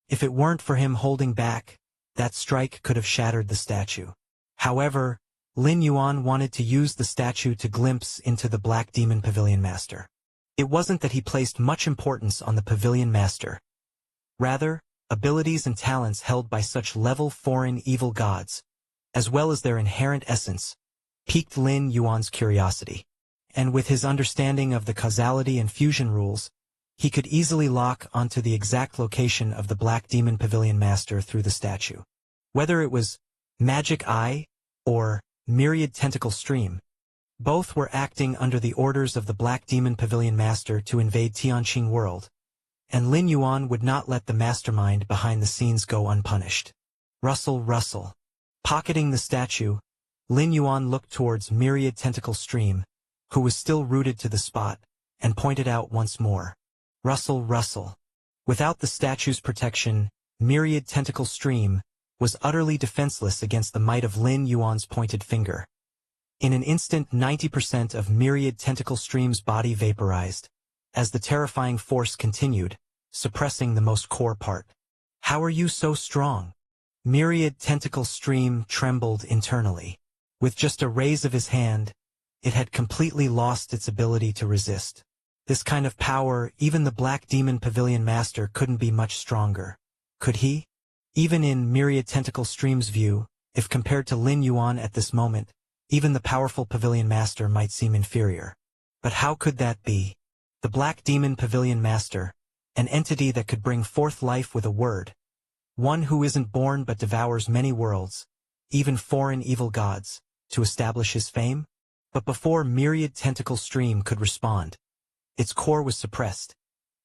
If it weren't for him holding back, that strike could have shattered the statue. However, Lin Yuan wanted to use the statue to glimpse into the Black Demon Pavilion Master. It wasn't that he placed much importance on the Pavilion Master. Rather, abilities and talents held by such level foreign evil gods, as well as their inherent essence, piqued Lin Yuan's curiosity. And with his understanding of the causality and fusion rules, he could easily lock onto the exact location of the Black Demon Pavilion Master through the statue. Whether it was Magic Eye or Myriad Tentacle Stream, both were acting under the orders of the Black Demon Pavilion Master to invade Tianqing World, and Lin Yuan would not let the mastermind behind the scenes go unpunished. Rustle. Pocketing the statue, Lin Yuan looked towards Myriad Tentacle Stream, who was still rooted to the spot, and pointed out once more. Rustle. Without the statue's protection, Myriad Tentacle Stream was utterly defenseless against the might of Lin Yuan's pointed finger. In an instant 90% of Myriad Tentacle Stream's body vaporized, as the terrifying force continued, suppressing the most core part. How are you so strong? Myriad Tentacle Stream trembled internally. With just a raise of his hand, it had completely lost its ability to resist. This kind of power, even the Black Demon Pavilion Master couldn't be much stronger. Could he? Even in Myriad Tentacle Stream's view, if compared to Lin Yuan at this moment, even the powerful Pavilion Master might seem inferior. But how could that be? The Black Demon Pavilion Master, an entity that could bring forth life with a word, one who isn't born but devours many worlds, even foreign evil gods, to establish his fame? But before Myriad Tentacle Stream could respond, its core was suppressed,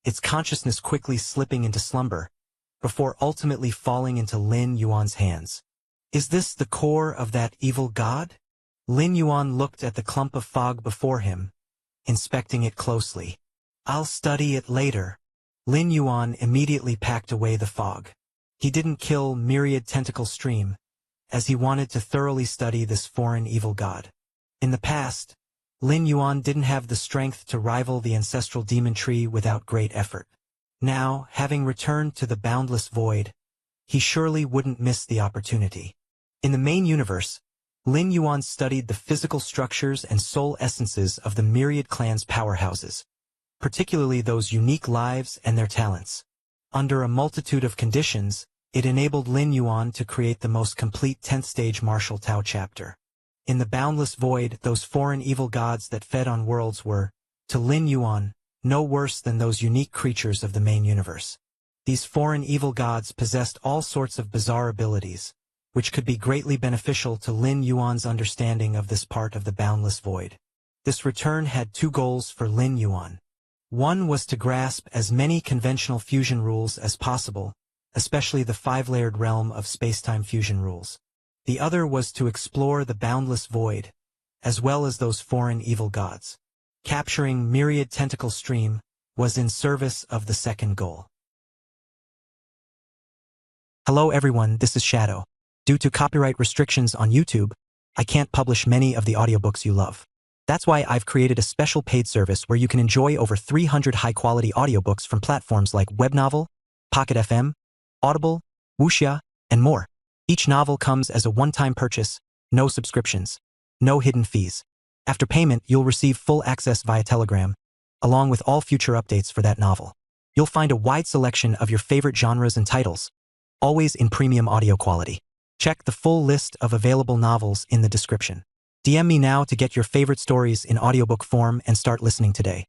its consciousness quickly slipping into slumber, before ultimately falling into Lin Yuan's hands. Is this the core of that evil god? Lin Yuan looked at the clump of fog before him, inspecting it closely. I'll study it later. Lin Yuan immediately packed away the fog. He didn't kill Myriad Tentacle Stream, as he wanted to thoroughly study this foreign evil god. In the past, Lin Yuan didn't have the strength to rival the ancestral demon tree without great effort. Now, having returned to the boundless void, he surely wouldn't miss the opportunity. In the main universe, Lin Yuan studied the physical structures and soul essences of the myriad clan's powerhouses, particularly those unique lives and their talents. Under a multitude of conditions, it enabled Lin Yuan to create the most complete 10th stage martial Tao chapter. In the boundless void, those foreign evil gods that fed on worlds were, to Lin Yuan, no worse than those unique creatures of the main universe. These foreign evil gods possessed all sorts of bizarre abilities, which could be greatly beneficial to Lin Yuan's understanding of this part of the boundless void. This return had two goals for Lin Yuan. One was to grasp as many conventional fusion rules as possible, especially the 5-layered realm of space-time fusion rules. The other was to explore the boundless void, as well as those foreign evil gods. Capturing Myriad Tentacle Stream was in service of the second goal. Hello everyone, this is Shadow. Due to copyright restrictions on YouTube, I can't publish many of the audiobooks you love. That's why I've created a special paid service where you can enjoy over 300 high-quality audiobooks from platforms like Webnovel, Pocket FM, Audible, Wuxia, and more. Each novel comes as a one-time purchase, no subscriptions, no hidden fees. After payment, you'll receive full access via Telegram, along with all future updates for that novel. You'll find a wide selection of your favorite genres and titles, always in premium audio quality. Check the full list of available novels in the description. DM me now to get your favorite stories in audiobook form and start listening today.